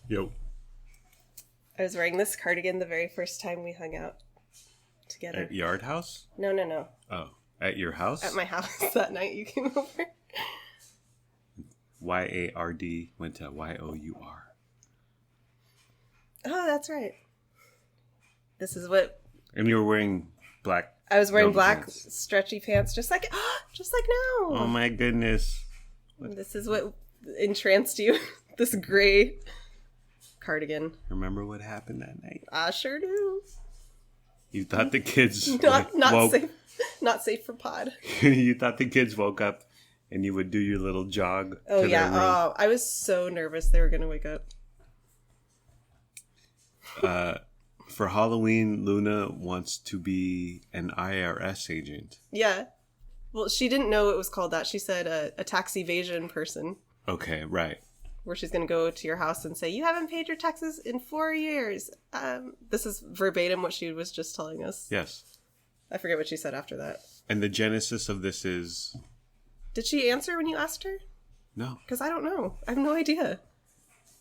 Yo. I was wearing this cardigan the very first time we hung out together. At Yard House? No. Oh, at your house? At my house that night you came over. Y-A-R-D went to Y-O-U-R. Oh, that's right. This is what... And you were wearing black... I was wearing black pants. stretchy pants just like now. Oh my goodness. This is what entranced you. This gray cardigan. Remember what happened that night? I sure do. You thought the kids... Not safe for pod. You thought the kids woke up and you would do your little jog. Oh, to yeah. their room. Oh, I was so nervous they were going to wake up. For Halloween, Luna wants to be an IRS agent. Yeah. Well, she didn't know it was called that. She said a tax evasion person. Okay, right. Where she's going to go to your house and say, you haven't paid your taxes in 4 years. This is verbatim what she was just telling us. Yes. I forget what she said after that. And the genesis of this is... Did she answer when you asked her? No. Because I don't know. I have no idea.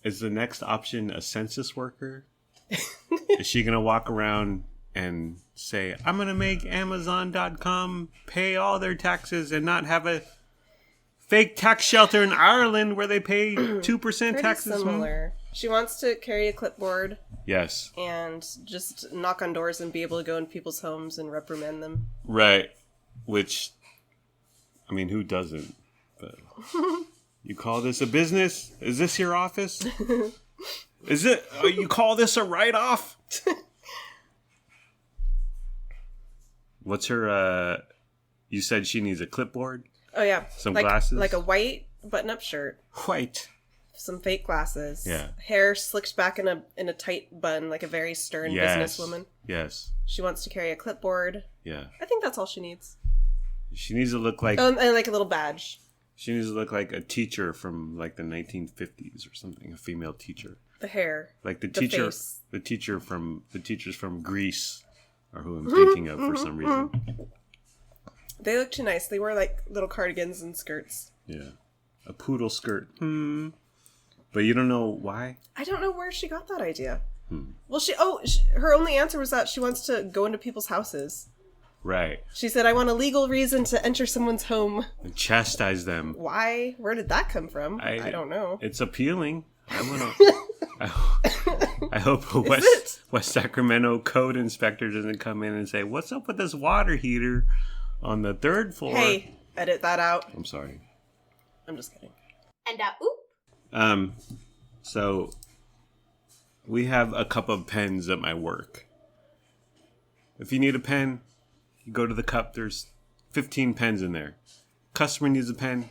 Is the next option a census worker? Is she going to walk around and say, I'm going to make Amazon.com pay all their taxes and not have a fake tax shelter in Ireland where they pay 2% taxes? Similar. She wants to carry a clipboard. Yes. And just knock on doors and be able to go in people's homes and reprimand them. Right. Which, I mean, who doesn't? But you call this a business? Is this your office? Is it? You call this a write-off? What's her, you said she needs a clipboard? Oh, yeah. Some glasses? Like a white button-up shirt. White. Some fake glasses. Yeah. Hair slicked back in a tight bun, like a very stern businesswoman. Yes. She wants to carry a clipboard. Yeah. I think that's all she needs. She needs to look like... and like a little badge. She needs to look like a teacher from like the 1950s or something. A female teacher. The hair. Like the face. teachers from Greece are who I'm thinking of for some reason. They look too nice. They wear like little cardigans and skirts. Yeah. A poodle skirt. But you don't know why? I don't know where she got that idea. Well, her only answer was that she wants to go into people's houses. Right. She said, I want a legal reason to enter someone's home. And chastise them. Why? Where did that come from? I don't know. It's appealing. I hope a West Sacramento code inspector doesn't come in and say, what's up with this water heater on the 3rd floor? Hey, edit that out. I'm sorry. I'm just kidding. And oop. So we have a cup of pens at my work. If you need a pen, you go to the cup. There's 15 pens in there. Customer needs a pen,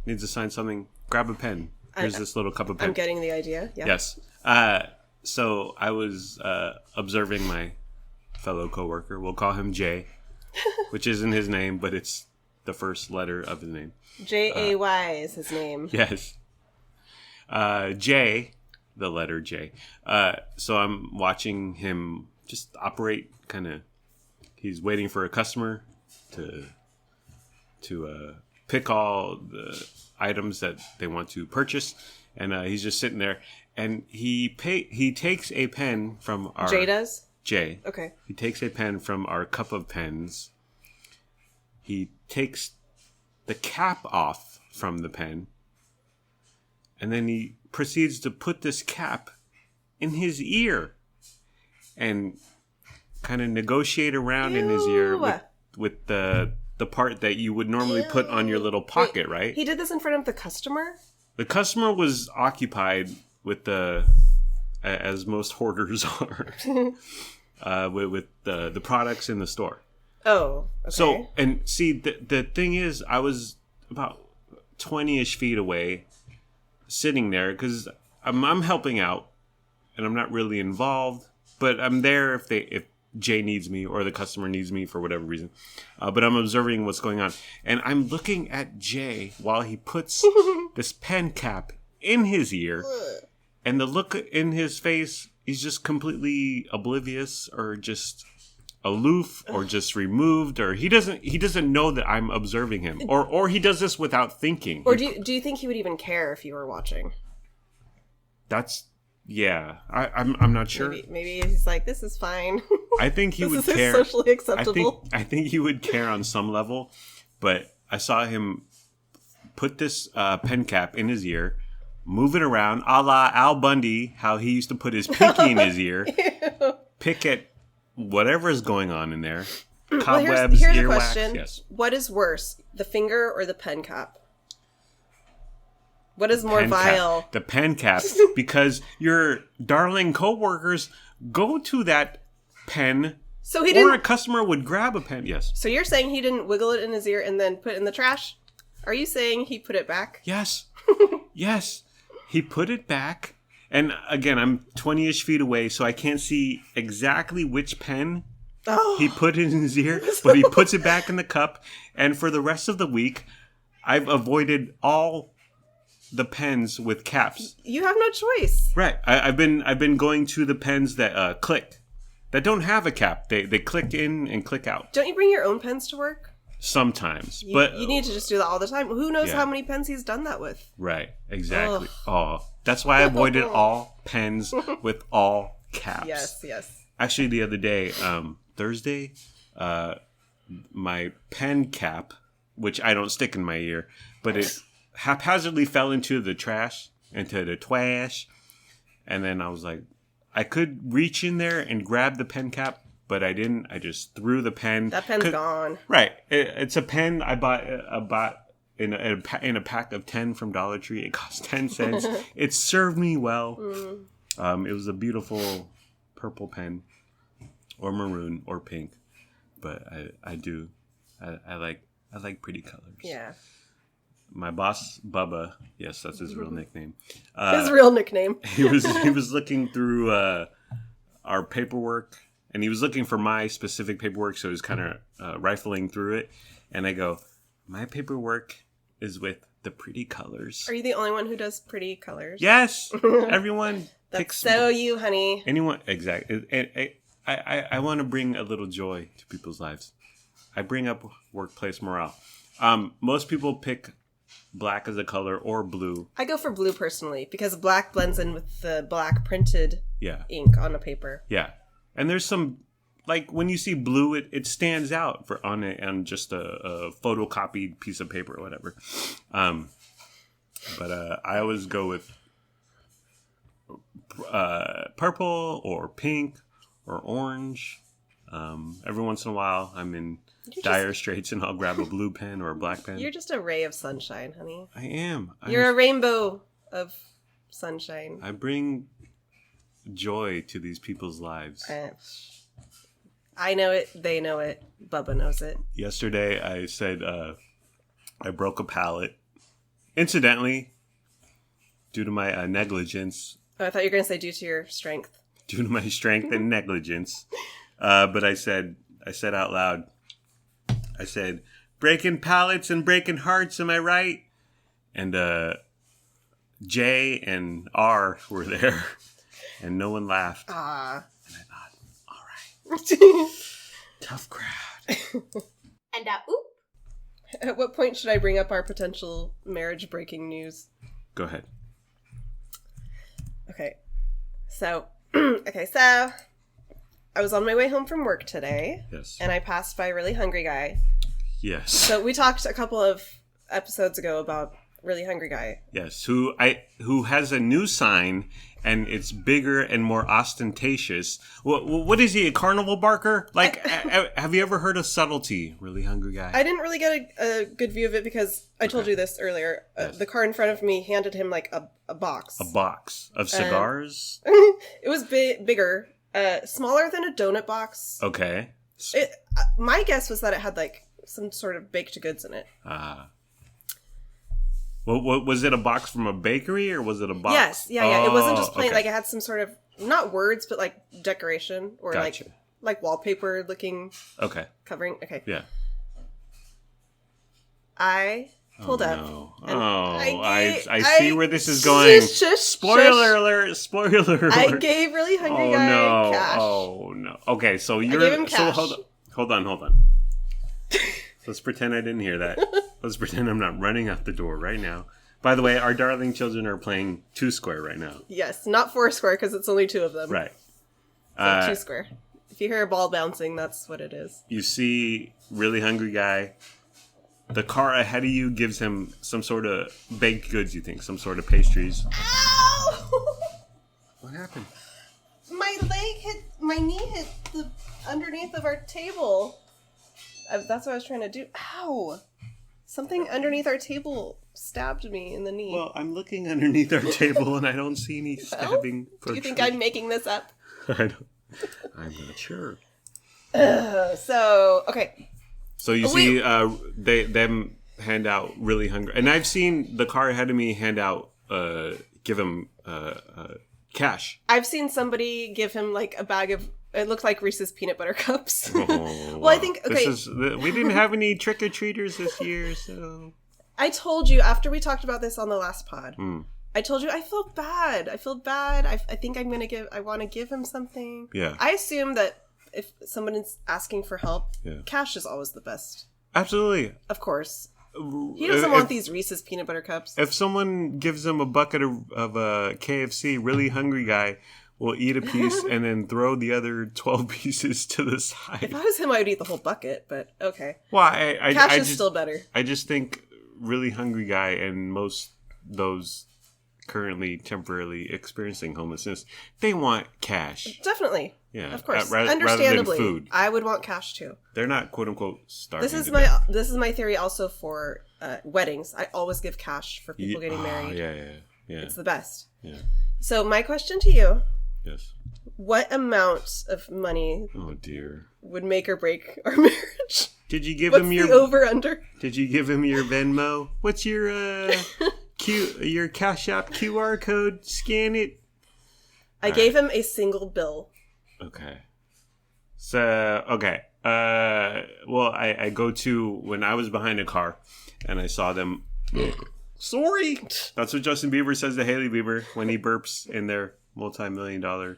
needs to sign something, grab a pen. Here's this little cup of pen. I'm getting the idea. Yeah. Yes. So I was observing my fellow coworker. We'll call him Jay, which isn't his name, but it's the first letter of his name. J-A-Y is his name. Yes. J, the letter J. So I'm watching him just operate, kind of. He's waiting for a customer to pick all the items that they want to purchase, and he's just sitting there, and he takes a pen from our... Jay does? Jay. Okay. He takes a pen from our cup of pens. He takes the cap off from the pen, and then he proceeds to put this cap in his ear and kind of negotiate around in his ear with the part that you would normally put on your little pocket. Wait, right? He did this in front of the customer? The customer was occupied with as most hoarders are, with the products in the store. Oh, okay. So, and see, the thing is, I was about 20-ish feet away, sitting there, because I'm helping out, and I'm not really involved, but I'm there if Jay needs me or the customer needs me for whatever reason. But I'm observing what's going on. And I'm looking at Jay while he puts this pen cap in his ear. And the look in his face, he's just completely oblivious or just aloof or just removed, or he doesn't know that I'm observing him. Or he does this without thinking. Or do you think he would even care if you were watching? That's Yeah, I'm not sure. Maybe he's like, this is fine. I think he would this care. Is socially acceptable. I think he would care on some level, but I saw him put this pen cap in his ear, move it around, a la Al Bundy, how he used to put his pinky in his ear, pick at whatever is going on in there, cobwebs, here's a earwax. question. Yes. What is worse, the finger or the pen cap? What is more Pen vile? Cap. The pen cap, because your darling coworkers go to that pen. So he or didn't. A customer would grab a pen. Yes. So you're saying he didn't wiggle it in his ear and then put it in the trash? Are you saying he put it back? Yes. Yes. He put it back. And again, I'm 20-ish feet away, so I can't see exactly which pen he put in his ear, but he puts it back in the cup. And for the rest of the week, I've avoided all the pens with caps. You have no choice. Right. I've been going to the pens that click, that don't have a cap. They click in and click out. Don't you bring your own pens to work? Sometimes, but you need to just do that all the time. Who knows how many pens he's done that with? Right. Exactly. Oh, that's why I avoided all pens with all caps. Yes. Actually, the other day, Thursday, my pen cap, which I don't stick in my ear, but it haphazardly fell into the trash, into the twash. And then I was like, I could reach in there and grab the pen cap, but I didn't. I just threw the pen. That pen's gone. Right. It's a pen I bought in a pack of 10 from Dollar Tree. It cost 10 cents. It served me well. It was a beautiful purple pen, or maroon, or pink. But I like pretty colors. Yeah. My boss, Bubba, yes, that's his real nickname. His real nickname. He was looking through our paperwork, and he was looking for my specific paperwork, so he was kind of rifling through it. And I go, my paperwork is with the pretty colors. Are you the only one who does pretty colors? Yes, everyone. That's so you, honey. Anyone, exactly. I want to bring a little joy to people's lives. I bring up workplace morale. Most people pick black as a color or blue. I go for blue personally because black blends in with the black printed ink on a paper. Yeah. And there's some, like when you see blue, it stands out on just a photocopied piece of paper or whatever. But I always go with purple or pink or orange. Every once in a while, I'm in dire straits and I'll grab a blue pen or a black pen. You're just a ray of sunshine, honey. I am. You're a rainbow of sunshine. I bring joy to these people's lives. I know it. They know it. Bubba knows it. Yesterday, I said I broke a pallet. Incidentally, due to my negligence. Oh, I thought you were going to say due to your strength. Due to my strength and negligence. But I said out loud, I said, breaking pallets and breaking hearts, am I right? And J and R were there, and no one laughed. And I thought, all right. Tough crowd. And oop. At what point should I bring up our potential marriage-breaking news? Go ahead. Okay. So I was on my way home from work today. Yes. And I passed by a really hungry guy. Yes. So we talked a couple of episodes ago about really hungry guy. Yes, who has a new sign, and it's bigger and more ostentatious. What is he, a carnival barker? Like, have you ever heard of Subtlety, really hungry guy? I didn't really get a good view of it because I told you this earlier. Yes. The car in front of me handed him like a box. A box of cigars? It was bigger, smaller than a donut box. Okay. My guess was that it had like some sort of baked goods in it. What was it, a box from a bakery, or was it a box? Yes, yeah. It wasn't just plain. Okay. Like it had some sort of not words, but like decoration or Gotcha. like wallpaper looking. Okay. Covering. Okay. Yeah. I pulled up. No. And I see where this is going. Spoiler alert! Spoiler alert! I gave really hungry guy cash. Oh no! Okay, so gave him cash. So hold on. Let's pretend I didn't hear that. Let's pretend I'm not running out the door right now. By the way, our darling children are playing 2 Square right now. Yes, not 4 Square because it's only 2 of them. Right. So 2 Square. If you hear a ball bouncing, that's what it is. You see really hungry guy. The car ahead of you gives him some sort of baked goods, you think. Some sort of pastries. Ow! What happened? My knee hit the underneath of our table. That's what I was trying to do. Ow! Something underneath our table stabbed me in the knee. Well, I'm looking underneath our table and I don't see any stabbing. Do you think I'm making this up? I'm not sure. Okay. So you see them hand out really hungry. And I've seen the car ahead of me hand out, give him cash. I've seen somebody give him like a bag of, it looked like Reese's peanut butter cups. Oh, well, wow. I think, okay. We didn't have any trick-or-treaters this year, so... I told you, after we talked about this on the last pod, I told you I feel bad. I think I want to give him something. Yeah. I assume that if someone is asking for help, cash is always the best. Absolutely. Of course. He doesn't want these Reese's peanut butter cups. If someone gives him a bucket of KFC, really hungry guy will eat a piece and then throw the other 12 pieces to the side. If I was him, I would eat the whole bucket, but okay. Well, cash is still better. I just think really hungry guy and most those currently temporarily experiencing homelessness, they want cash. Definitely. Yeah. Of course. Understandably. Rather than food. I would want cash too. They're not quote unquote starving. This is my theory also for weddings. I always give cash for people getting married. Yeah. It's the best. Yeah. So my question to you. Yes. What amount of money would make or break our marriage? Did you give What's him the over under? Did you give him your Venmo? What's your your Cash App QR code? Scan it. I gave him a single bill. Okay. So well, I go to when I was behind a car and I saw them. Sorry. That's what Justin Bieber says to Hailey Bieber when he burps in their multi-million-dollar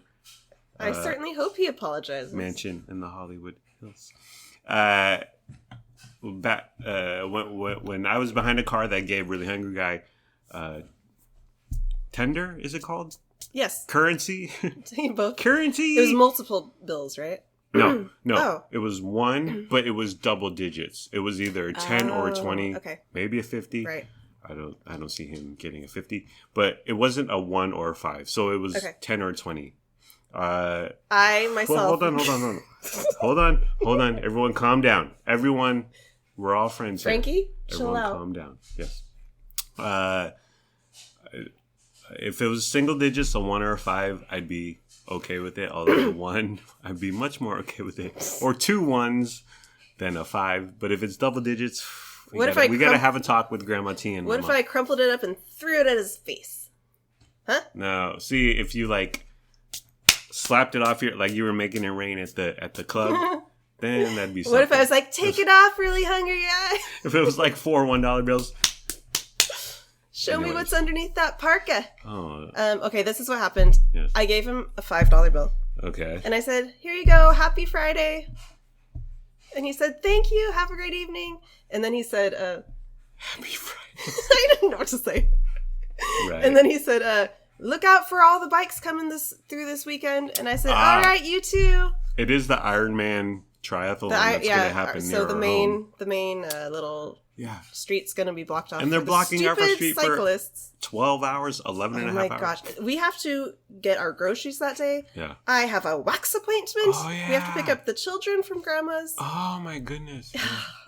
I certainly hope he apologizes. mansion in the Hollywood Hills. When I was behind a car that gave really hungry guy tender, is it called? Yes. Currency? Both. Currency? It was multiple bills, right? No. Oh. It was one, but it was double digits. It was either a 10 or a 20, maybe a 50. Right. I don't see him getting a 50, but it wasn't a 1 or a 5, so it was 10 or 20. I myself. Well, hold on. Everyone, calm down. Everyone, we're all friends. Frankie, chill out. Calm down. Yes. If it was single digits, a 1 or a 5, I'd be okay with it. Although a 1, I'd be much more okay with it. Or 2 1s than a 5. But if it's double digits, we gotta have a talk with Grandma T and What if I crumpled it up and threw it at his face? Huh? No. See, if you slapped it off like you were making it rain at the club, then that'd be something. What if I was like, take it off, really hungry guy? If it was like 4 $1 bills. Show me what's underneath that parka. Oh. Okay, this is what happened. Yes. I gave him a $5 bill. Okay. And I said, here you go, happy Friday. And he said, thank you, have a great evening. And then he said, Happy Friday. I didn't know what to say. Right. And then he said, look out for all the bikes coming through this weekend. And I said, all right, you too. It is the Iron Man triathlon that's going to happen near so our home. the main little street's going to be blocked off. And they're blocking off our street cyclists. for 12 hours, 11 and a half hours. Oh my gosh. We have to get our groceries that day. Yeah. I have a wax appointment. Oh, yeah. We have to pick up the children from grandma's. Oh my goodness. Yeah.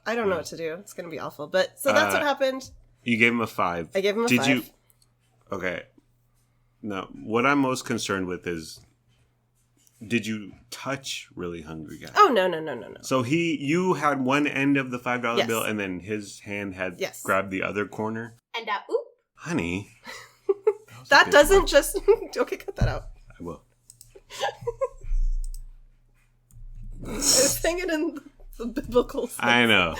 I don't know what to do. It's going to be awful. But so that's what happened. You gave him a 5. I gave him a 5. Okay. Now, what I'm most concerned with is, did you touch really hungry guy? Oh, no. So you had one end of the $5 Yes. bill and then his hand had grabbed the other corner? And oop. Honey. That doesn't just... Okay, cut that out. I will. I was saying it in the biblical sense. I know.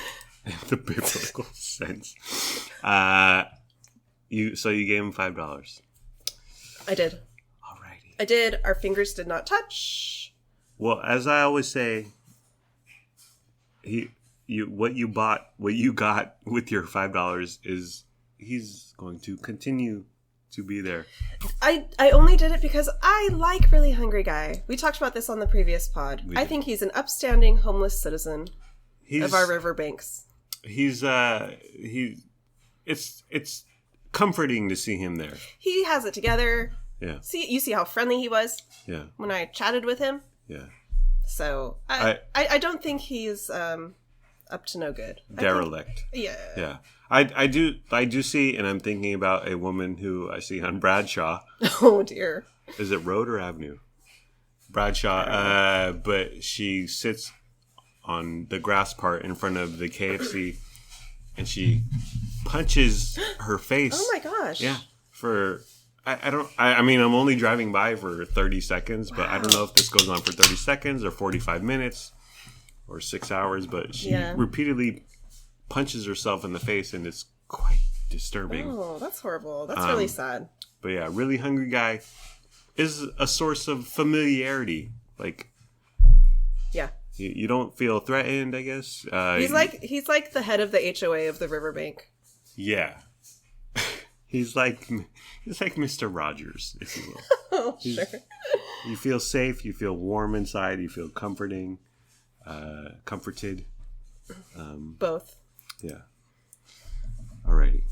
The biblical sense. So you gave him $5. I did. Alrighty. I did. Our fingers did not touch. Well, as I always say, what you got with your $5 is he's going to continue to be there. I only did it because I like Really Hungry Guy. We talked about this on the previous pod. I think he's an upstanding homeless citizen of our riverbanks. It's comforting to see him there. He has it together. Yeah. You see how friendly he was? Yeah. When I chatted with him? Yeah. So I don't think he's up to no good. Derelict. Yeah. Yeah. I do see, and I'm thinking about a woman who I see on Bradshaw. Oh dear. Is it Road or Avenue? Bradshaw. But she sits on the grass part in front of the KFC, and she punches her face. Oh my gosh. Yeah. I mean, I'm only driving by for 30 seconds, but I don't know if this goes on for 30 seconds or 45 minutes or 6 hours, but she repeatedly punches herself in the face, and it's quite disturbing. Oh, that's horrible. That's really sad. But yeah, Really Hungry Guy is a source of familiarity. Like, yeah. You don't feel threatened, I guess. He's like the head of the HOA of the riverbank. Yeah. He's like Mr. Rogers, if you will. Oh, sure. You feel safe. You feel warm inside. You feel comforted. Both. Yeah. Alrighty.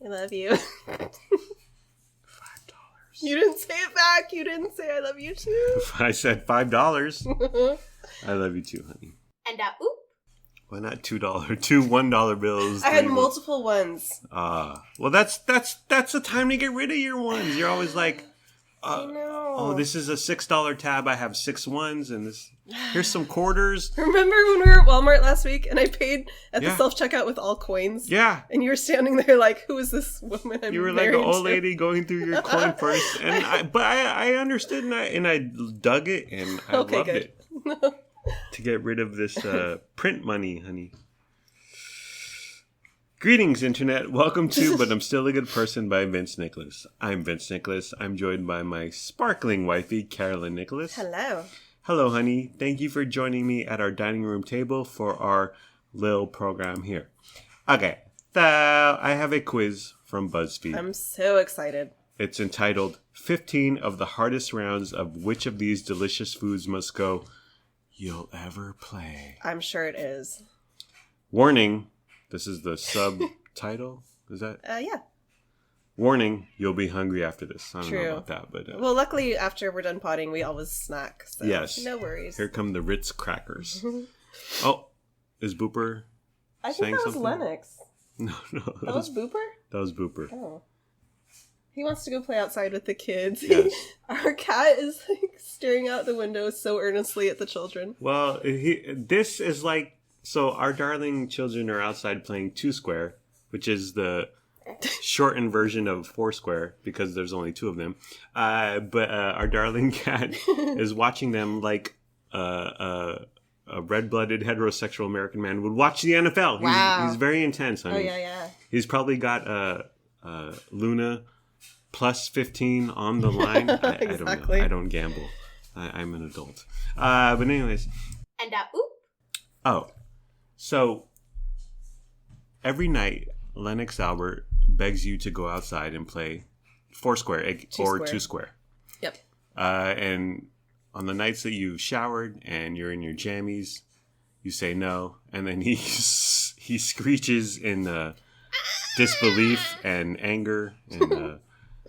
I love you. $5. You didn't say it back. You didn't say I love you too. I said $5. I love you too, honey. And oop. Why not $2? Two $1 bills. I had multiple ones. Well, that's the time to get rid of your ones. You're always like, I know. Oh, this is a $6 tab. I have 6 ones, and here's some quarters. Remember when we were at Walmart last week and I paid at the self-checkout with all coins? Yeah. And you were standing there like, who is this woman I'm You were like married an old to? lady going through your coin purse. And I understood, and I dug it, and I loved it. To get rid of this print money, honey. Greetings, Internet. Welcome to But I'm Still a Good Person by Vince Nicholas. I'm Vince Nicholas. I'm joined by my sparkling wifey, Carolyn Nicholas. Hello. Hello, honey. Thank you for joining me at our dining room table for our little program here. Okay, so I have a quiz from BuzzFeed. I'm so excited. It's entitled 15 of the Hardest Rounds of Which of These Delicious Foods Must Go You'll Ever Play. I'm sure it is. Warning. This is the subtitle. Is that? Yeah. Warning, you'll be hungry after this. I don't True. know about that, but... well, luckily, after we're done potting, we always snack. So yes. No worries. Here come the Ritz crackers. Oh, is Booper I think saying that was something? Lennox. No. That was Booper? That was Booper. Oh. He wants to go play outside with the kids. Yes. Our cat is like staring out the window so earnestly at the children. Well, this is like... So our darling children are outside playing Two Square, which is the shortened version of Foursquare because there's only 2 of them. But our darling cat is watching them like a red-blooded heterosexual American man would watch the NFL. He's very intense, honey. Oh, yeah. He's probably got Luna plus 15 on the line. Exactly. I don't know. I don't gamble. I'm an adult. But anyways. And oop. Oh. So, every night, Lennox Albert begs you to go outside and play Foursquare or Two Square. Yep. And on the nights that you showered and you're in your jammies, you say no, and then he screeches in disbelief and anger and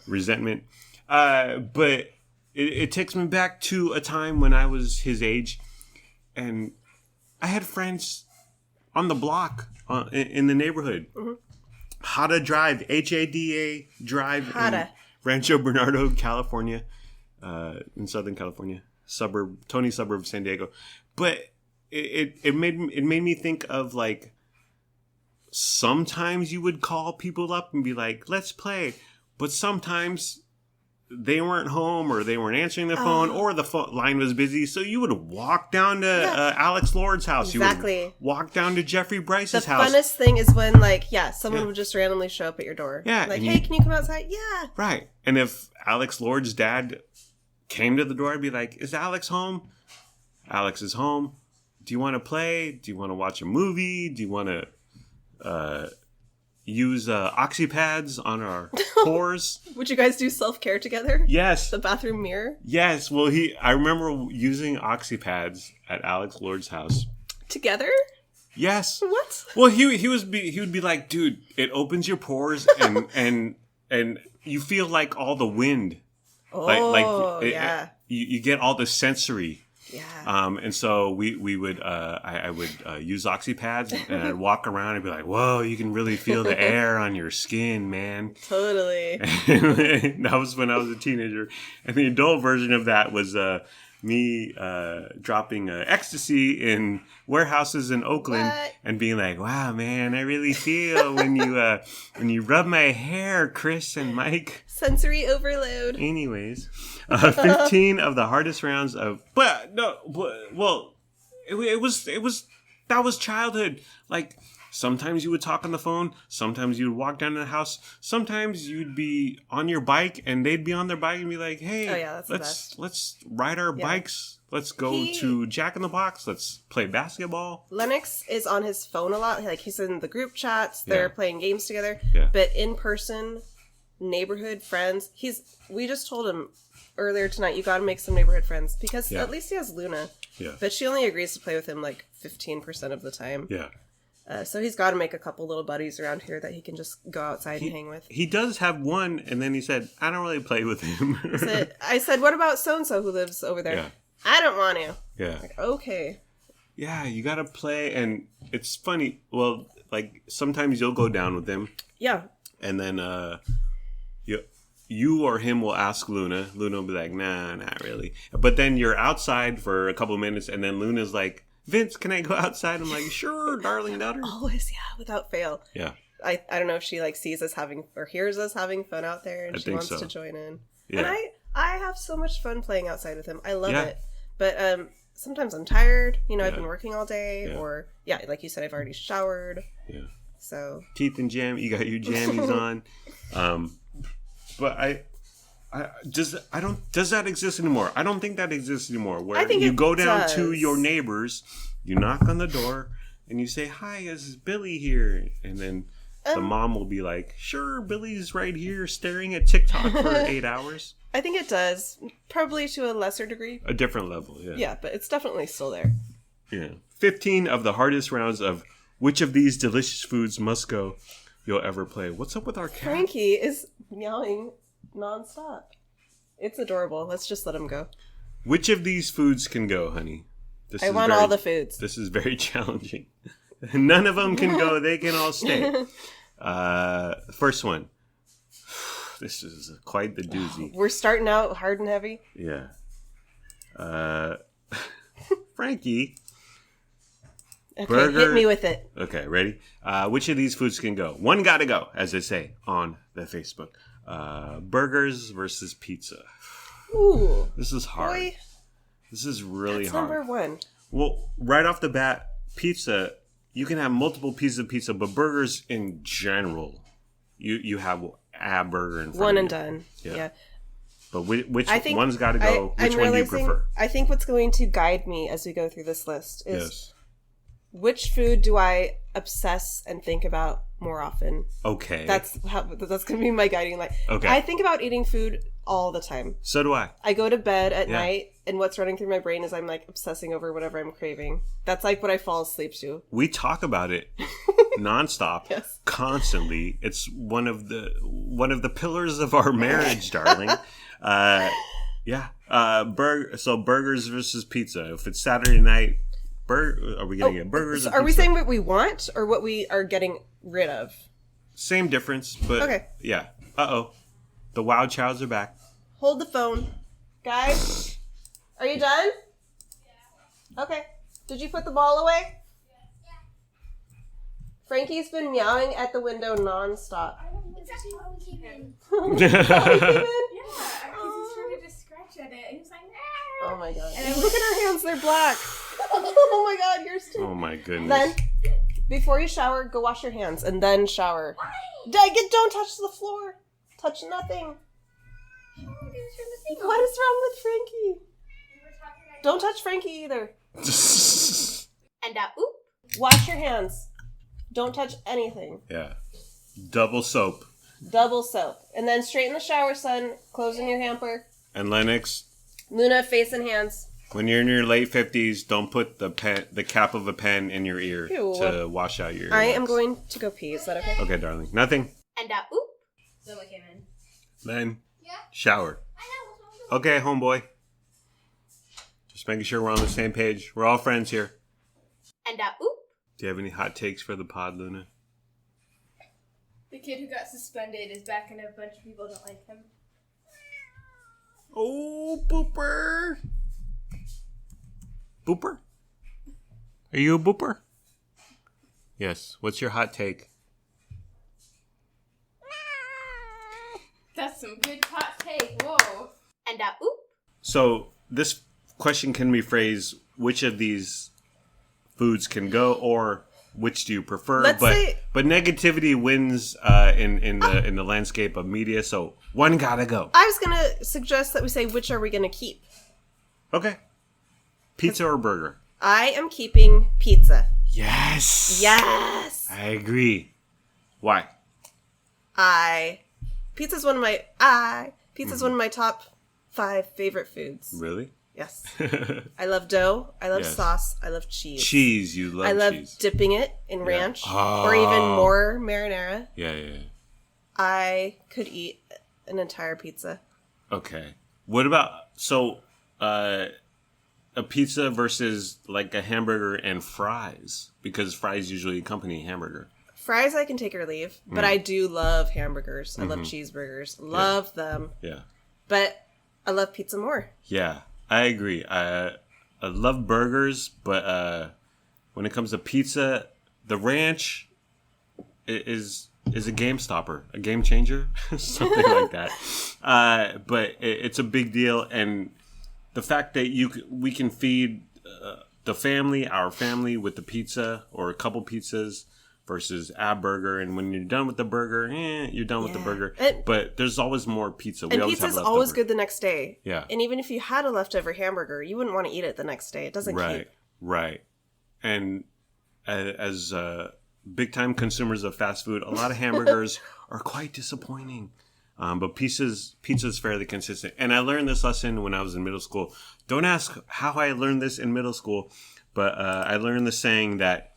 resentment. But it takes me back to a time when I was his age, and I had friends on the block in the neighborhood. Mm-hmm. Hada Drive, Hada Drive Hada. In Rancho Bernardo, California, in Southern California, Tony suburb of San Diego. But it made me think of like sometimes you would call people up and be like, let's play. But sometimes they weren't home or they weren't answering the phone or the line was busy. So you would walk down to Alex Lord's house. Exactly. You would walk down to Jeffrey Bryce's the house. The funnest thing is when someone would just randomly show up at your door. Yeah. Like, hey, can you come outside? Yeah. Right. And if Alex Lord's dad came to the door, I'd be like, is Alex home? Alex is home. Do you want to play? Do you want to watch a movie? Do you want to, use oxy pads on our pores. Would you guys do self-care together? Yes. The bathroom mirror? Yes. Well, I remember using oxy pads at Alex Lord's house. Together? Yes. What? Well, he would be like, dude, it opens your pores and you feel like all the wind. Oh, yeah. You get all the sensory. Yeah. And so we would I would use oxy pads and I'd walk around and be like, whoa, you can really feel the air on your skin, man. Totally. And that was when I was a teenager. And the adult version of that was me dropping ecstasy in warehouses in Oakland and being like, wow, man, I really feel when you rub my hair, Chris and Mike. Sensory overload. Anyways, 15 of the hardest rounds of, that was childhood. Like, sometimes you would talk on the phone. Sometimes you would walk down to the house. Sometimes you'd be on your bike and they'd be on their bike and be like, hey, let's ride our bikes. Let's go to Jack in the Box. Let's play basketball. Lennox is on his phone a lot. Like, he's in the group chats. They're playing games together. Yeah. But in person, neighborhood friends, we just told him earlier tonight, you got to make some neighborhood friends because at least he has Luna. Yeah. But she only agrees to play with him like 15% of the time. Yeah. So he's got to make a couple little buddies around here that he can just go outside and hang with. He does have one, and then he said, I don't really play with him. I said, what about so-and-so who lives over there? Yeah. I don't want to. Yeah. Like, okay. Yeah, you got to play, and it's funny. Well, like, sometimes you'll go down with them. Yeah. And then you or him will ask Luna. Luna will be like, nah, not really. But then you're outside for a couple of minutes, and then Luna's like, Vince, can I go outside? I'm like, sure, darling daughter. Always, without fail. Yeah. I don't know if she like sees us having or hears us having fun out there and she wants to join in. Yeah. And I have so much fun playing outside with him. I love it. But sometimes I'm tired. You know, I've been working all day or like you said, I've already showered. Yeah. So teeth and you got your jammies on. But does that exist anymore? I don't think that exists anymore. Where you go down to your neighbors, you knock on the door, and you say, "Hi, is Billy here?" And then the mom will be like, "Sure, Billy's right here, staring at TikTok for 8 hours." I think it does, probably to a lesser degree, a different level. Yeah. Yeah, but it's definitely still there. Yeah. 15 of the hardest rounds of which of these delicious foods must go. You'll ever play. What's up with our cat? Frankie is meowing nonstop. It's adorable. Let's just let him go. Which of these foods can go, honey? I want all the foods. This is very challenging. None of them can go. They can all stay. First one. This is quite the doozy. We're starting out hard and heavy. Yeah. Frankie. Okay, burger. Hit me with it. Okay, ready? Which of these foods can go? One gotta go, as they say on the Facebook. Burgers versus pizza. Ooh. This is hard. Boy, this is really that's hard. Number one. Well, right off the bat, pizza, you can have multiple pieces of pizza, but burgers in general, you have a burger in front one of and you. done. Yeah. But which one's got to go? Which one do you prefer? I think what's going to guide me as we go through this list is which food do I obsess and think about more often? Okay. That's going to be my guiding light. Okay. I think about eating food all the time. So do I. I go to bed at night, and what's running through my brain is I'm like obsessing over whatever I'm craving. That's like what I fall asleep to. We talk about it nonstop, constantly. It's one of the pillars of our marriage, darling. So burgers versus pizza. If it's Saturday night, are we going to get burgers? So are we saying what we want or what we are getting rid of? Same difference, but yeah. The Wild Childs are back. Hold the phone, guys. Are you done? Yeah. Okay. Did you put the ball away? Yeah. Frankie's been meowing at the window nonstop. I don't know. It's actually why we came in. Yeah, because he started to scratch at it. He was like, oh my god. And look at her hands, they're black. Oh my god, yours too. Oh my goodness. Then, before you shower, go wash your hands and then shower. Why? Don't touch the floor. Touch nothing. What is wrong with Frankie? Don't touch Frankie either. And oop. Wash your hands. Don't touch anything. Yeah. Double soap. Double soap. And then straight in the shower, son. Closing your hamper. And Lennox. Luna, face and hands. When you're in your late 50s, don't put the cap of a pen in your ear to wash out your ear. I am going to go pee. Is that okay? Okay, darling. Nothing. And oop. Someone came in. Then, Yeah. shower. I know. Okay, homeboy. Just making sure we're on the same page. We're all friends here. And oop. Do you have any hot takes for the pod, Luna? The kid who got suspended is back and a bunch of people don't like him. Oh, Booper. Booper? Are you a Booper? Yes. What's your hot take? That's some good hot take. Whoa. And oop. So, this question can be phrased, which of these foods can go, or which do you prefer? But negativity wins in the landscape of media, so one gotta go. I was gonna suggest that we say, which are we gonna keep? Okay. Pizza or burger? I am keeping pizza. Yes. Yes. I agree. Why? Pizza's one of my top 5 favorite foods. Really? Yes. I love dough. I love sauce. I love cheese. Cheese, you love cheese. I love dipping it in ranch or even more marinara. Yeah. I could eat an entire pizza. Okay. What about, a pizza versus like a hamburger and fries? Because fries usually accompany hamburger. Fries I can take or leave, but I do love hamburgers. I love cheeseburgers. Love them. Yeah. But I love pizza more. Yeah, I agree. I love burgers, but when it comes to pizza, the ranch is a game stopper, a game changer, something like that. But it's a big deal, and the fact that we can feed our family with the pizza or a couple pizzas versus a burger, and when you're done with the burger, you're done with the burger. But there's always more pizza. And pizza's always good the next day. Yeah. And even if you had a leftover hamburger, you wouldn't want to eat it the next day. It doesn't keep. Right. And as big time consumers of fast food, a lot of hamburgers are quite disappointing. But pizza's fairly consistent. And I learned this lesson when I was in middle school. Don't ask how I learned this in middle school, but I learned the saying that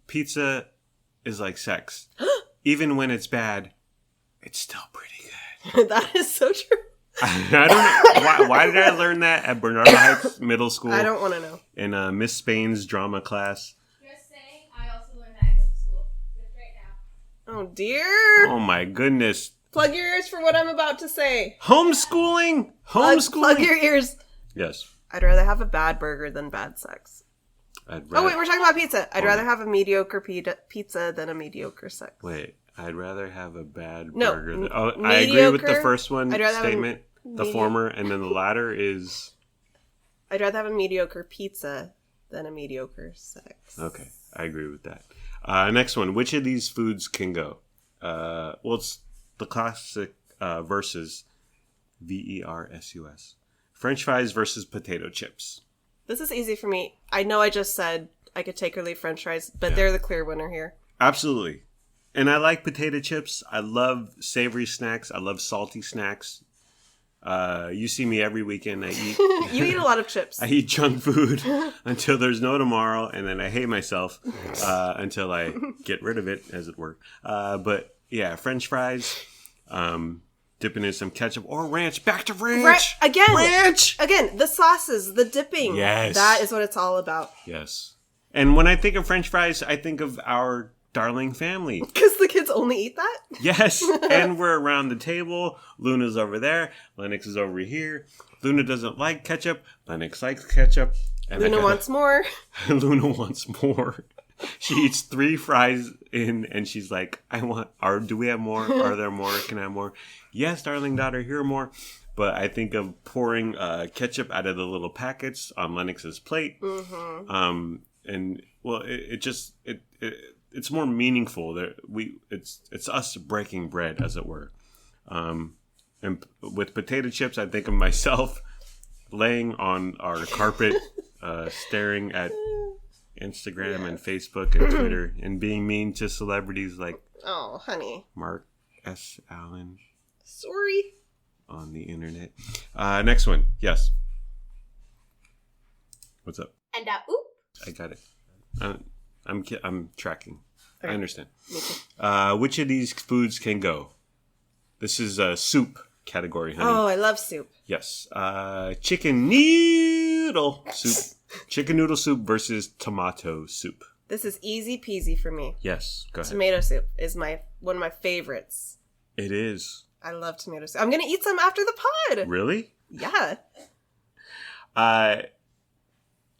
pizza is like sex. Even when it's bad, it's still pretty good. That is so true. I don't know. Why did I learn that at Bernardo Heights Middle School? I don't want to know. In Miss Spain's drama class. Just saying, I also learned that in middle school. Just right now. Oh, dear. Oh, my goodness. Plug your ears for what I'm about to say. Homeschooling. Plug your ears. Yes. I'd rather have a bad burger than bad sex. Oh, wait, we're talking about pizza. I'd rather have a mediocre pizza than a mediocre sex. Wait, I'd rather have a bad burger than... Oh, mediocre, I agree with the first one statement. The former, and then the latter is... I'd rather have a mediocre pizza than a mediocre sex. Okay, I agree with that. Next one. Which of these foods can go? It's the classic versus VERSUS. French fries versus potato chips. This is easy for me. I know I just said I could take or leave French fries, but they're the clear winner here. Absolutely. And I like potato chips. I love savory snacks. I love salty snacks. You see me every weekend. I eat. You eat a lot of chips. I eat junk food until there's no tomorrow, and then I hate myself until I get rid of it, as it were. But yeah, French fries, dipping in some ketchup or ranch. Back to ranch. Ranch. Again, the sauces, the dipping. Yes. That is what it's all about. Yes. And when I think of French fries, I think of our darling family. Because the kids only eat that? Yes. And we're around the table. Luna's over there. Lennox is over here. Luna doesn't like ketchup. Lennox likes ketchup. And Luna wants more. Luna wants more. She eats 3 fries in and she's like, do we have more? Are there more? Can I have more? Yes, darling daughter, here are more. But I think of pouring ketchup out of the little packets on Lennox's plate. Mm-hmm. And well, it's more meaningful. It's us breaking bread, as it were. And with potato chips, I think of myself laying on our carpet, staring at Instagram and Facebook and Twitter and being mean to celebrities like oh, honey, Mark S. Allen. Sorry. On the internet. Next one. Yes. What's up? And oop. I got it. I'm tracking. Okay. I understand. Which of these foods can go? This is a soup category, honey. Oh, I love soup. Yes. Chicken noodle soup. Chicken noodle soup versus tomato soup. This is easy peasy for me. Yes. Go ahead. Tomato soup is one of my favorites. It is. I love tomato soup. I'm going to eat some after the pod. Really? Yeah.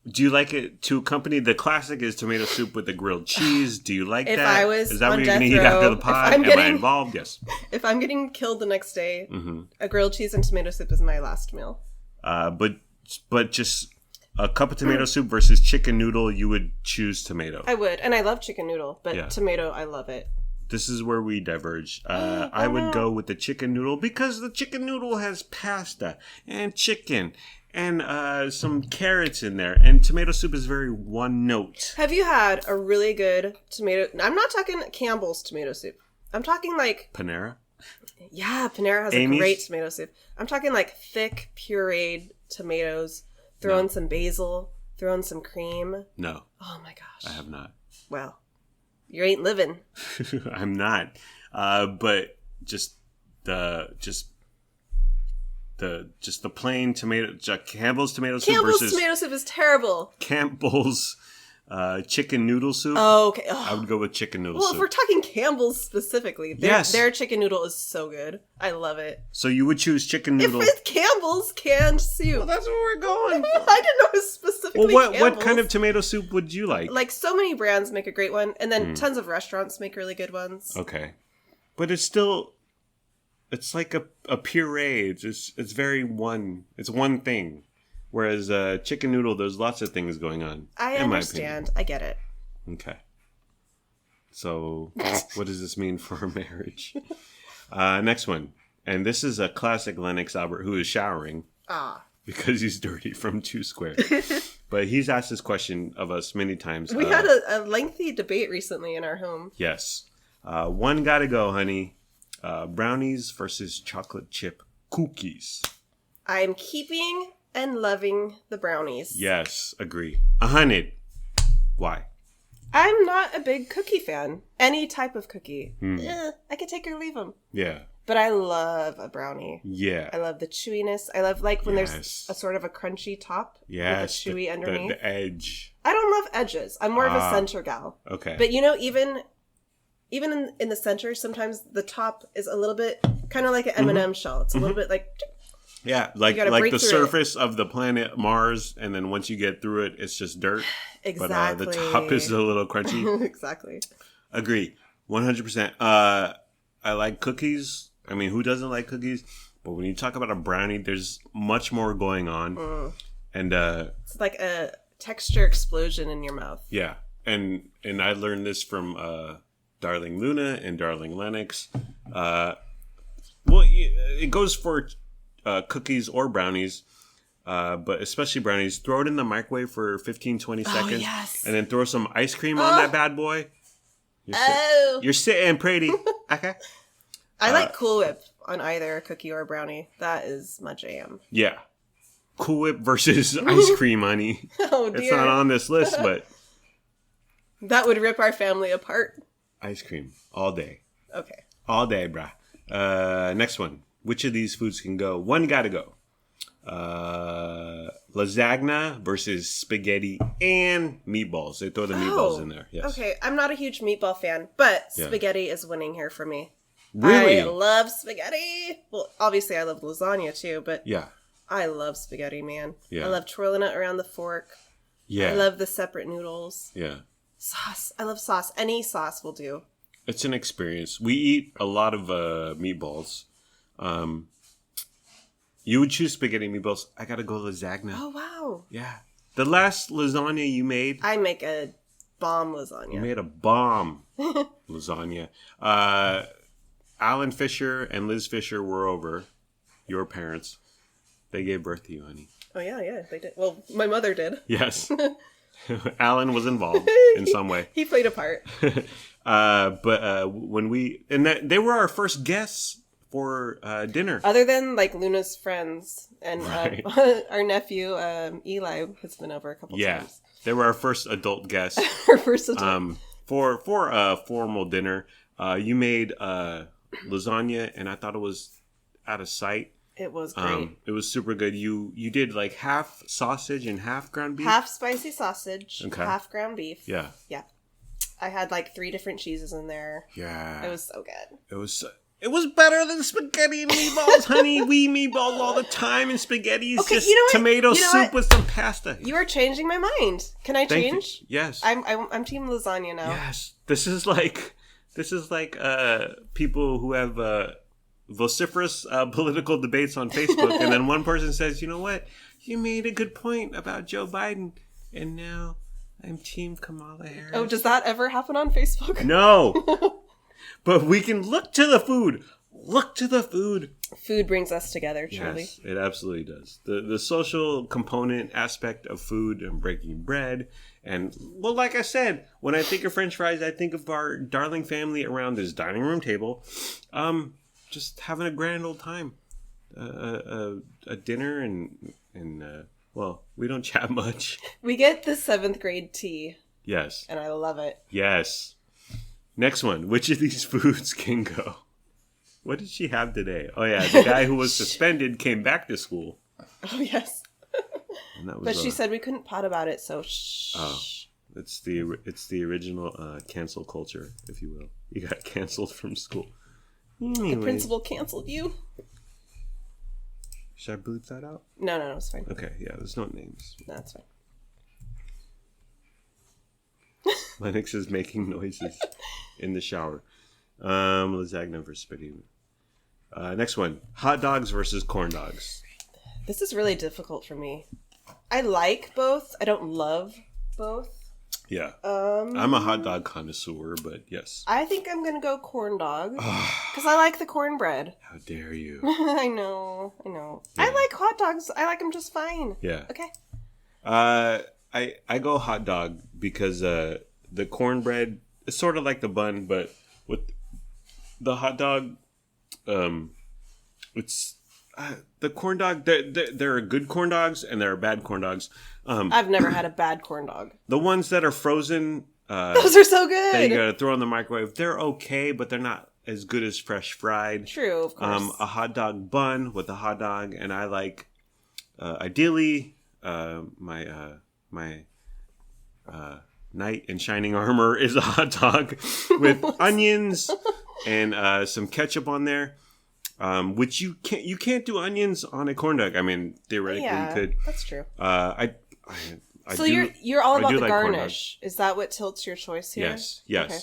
Do you like it to accompany the classic is tomato soup with the grilled cheese? Do you like if that? I was is that on what you're death going to eat row, after the pod? Am I involved? Yes. If I'm getting killed the next day, a grilled cheese and tomato soup is my last meal. But just a cup of tomato soup versus chicken noodle, you would choose tomato. I would. And I love chicken noodle, but tomato, I love it. This is where we diverge. I would go with the chicken noodle because the chicken noodle has pasta and chicken and some carrots in there. And tomato soup is very one note. Have you had a really good tomato? I'm not talking Campbell's tomato soup. I'm talking like... Panera? Yeah, Panera has Amy's? a great tomato soup. I'm talking like thick, pureed tomatoes. Throw in some basil. Throw in some cream. No. Oh my gosh. I have not. Well, you ain't living. I'm not. But just the plain tomato, Campbell's tomato soup Campbell's versus tomato soup is terrible. Campbell's chicken noodle soup. Oh, okay. I would go with chicken noodle well, soup. if we're talking Campbell's specifically, their chicken noodle is so good. I love it. So you would choose chicken noodle? If it's Campbell's canned soup. Well, that's what we're going for. I didn't know it was specifically Well, what Campbell's. kind of tomato soup would you like? Like, so many brands make a great one, and then tons of restaurants make really good ones. Okay. But it's still... It's like a puree. It's very it's one thing. Whereas chicken noodle, there's lots of things going on. I understand. I get it. Okay. So, what does this mean for a marriage? Next one. And this is a classic Lennox Albert who is showering. Because he's dirty from 2 Square. But he's asked this question of us many times. We had a lengthy debate recently in our home. Yes. One gotta go, honey. Brownies versus chocolate chip cookies. I'm keeping and loving the brownies. Yes, agree. 100. Why? I'm not a big cookie fan. Any type of cookie. I can take or leave them. Yeah. But I love a brownie. Yeah. I love the chewiness. I love when there's a sort of a crunchy top with a chewy underneath. The edge. I don't love edges. I'm more of a center gal. Okay. But even in the center, sometimes the top is a little bit kind of like an M&M shell. It's a little bit like... Yeah, like the surface of the planet Mars, and then once you get through it, it's just dirt. Exactly. But the top is a little crunchy. Exactly. Agree. 100%. I like cookies. I mean, who doesn't like cookies? But when you talk about a brownie, there's much more going on. And it's like a texture explosion in your mouth. Yeah. And I learned this from Darling Luna and Darling Lennox. Well, it goes for cookies or brownies, but especially brownies. Throw it in the microwave for 15-20 seconds. Yes. And then throw some ice cream on that bad boy. You're sitting pretty. Okay. I like Cool Whip on either a cookie or a brownie. That is my jam. Yeah. Cool Whip versus ice cream, honey. Oh, dear. It's not on this list, but... That would rip our family apart. Ice cream. All day. Okay. All day, brah. Next one. Which of these foods can go? One gotta go. Lasagna versus spaghetti and meatballs. They throw the meatballs in there. Yes. Okay, I'm not a huge meatball fan, but spaghetti is winning here for me. Really? I love spaghetti. Well, obviously I love lasagna too, but yeah, I love spaghetti, man. Yeah. I love twirling it around the fork. Yeah. I love the separate noodles. Yeah. Sauce. I love sauce. Any sauce will do. It's an experience. We eat a lot of meatballs. You would choose spaghetti and meatballs. I gotta go lasagna. Oh, wow. Yeah. The last lasagna you made. I make a bomb lasagna. You made a bomb lasagna. Alan Fisher and Liz Fisher were over. Your parents. They gave birth to you, honey. Oh, yeah, they did. Well, my mother did. Yes. Alan was involved in some way. He played a part. But when they were our first guests for dinner. Other than like Luna's friends and Right. Our nephew Eli has been over a couple times. They were our first adult guests. Our first adult. For a formal dinner. You made lasagna, and I thought it was out of sight. It was great. It was super good. You did like half sausage and half ground beef. Half spicy sausage, Okay. half ground beef. Yeah. I had like 3 different cheeses in there. Yeah. It was so good. It was better than spaghetti and meatballs, honey. We eat meatballs all the time, and spaghetti is Okay, just you know what? tomato You know soup what? with some pasta. You are changing my mind. Can I Thank you. change? Yes. I'm team lasagna now. Yes. This is like people who have vociferous political debates on Facebook, and then one person says, "You know what? You made a good point about Joe Biden, and now I'm Team Kamala Harris." Oh, does that ever happen on Facebook? No. But we can look to the food. Look to the food. Food brings us together, truly. Yes, it absolutely does. The social component aspect of food and breaking bread. And, well, like I said, when I think of French fries, I think of our darling family around this dining room table. Just having a grand old time. A dinner and well, we don't chat much. We get the 7th grade tea, Yes. and I love it. Yes. Next one. Which of these foods can go? What did she have today? Oh, yeah. The guy who was suspended came back to school. Oh, yes. And that was But she said we couldn't pot about it, so shh. Oh, it's the original cancel culture, if you will. You got canceled from school. Anyway. The principal canceled you? Should I bleep that out? No, it's fine. Okay, yeah, there's no names. That's fine. Lennox is making noises in the shower. Lasagna versus spaghetti. Next one. Hot dogs versus corn dogs. This is really difficult for me. I like both. I don't love both. Yeah. I'm a hot dog connoisseur, but yes. I think I'm going to go corn dog. Because I like the cornbread. How dare you? I know. Yeah. I like hot dogs. I like them just fine. Yeah. Okay. I go hot dog because the cornbread is sort of like the bun, but with the hot dog, it's the corn dog. There are good corn dogs and there are bad corn dogs. I've never had a bad corn dog. The ones that are frozen, those are so good. that you gotta throw in the microwave. They're okay, but they're not as good as fresh fried. True, of course. A hot dog bun with a hot dog, and I like ideally my knight in shining armor is a hot dog with onions and some ketchup on there. Which you can't do onions on a corn dog. I mean, theoretically you could. That's true. So you're all about the like corn garnish. Is that what tilts your choice here? Yes. Okay.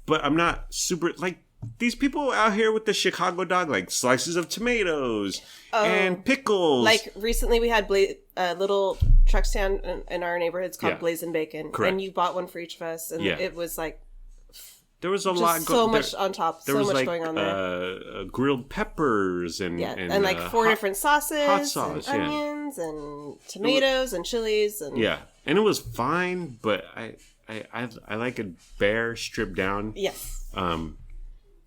But I'm not super like these people out here with the Chicago dog, like slices of tomatoes and pickles. Like recently, we had a little truck stand in our neighborhoods called Blazing Bacon, Correct. and you bought one for each of us, and it was like there was a just lot. So much on top. There So was much like, going on there. Grilled peppers and like 4 different sauces, hot sauce, and onions, and tomatoes, and chilies, and and it was fine, but I like a bare stripped down. Yes.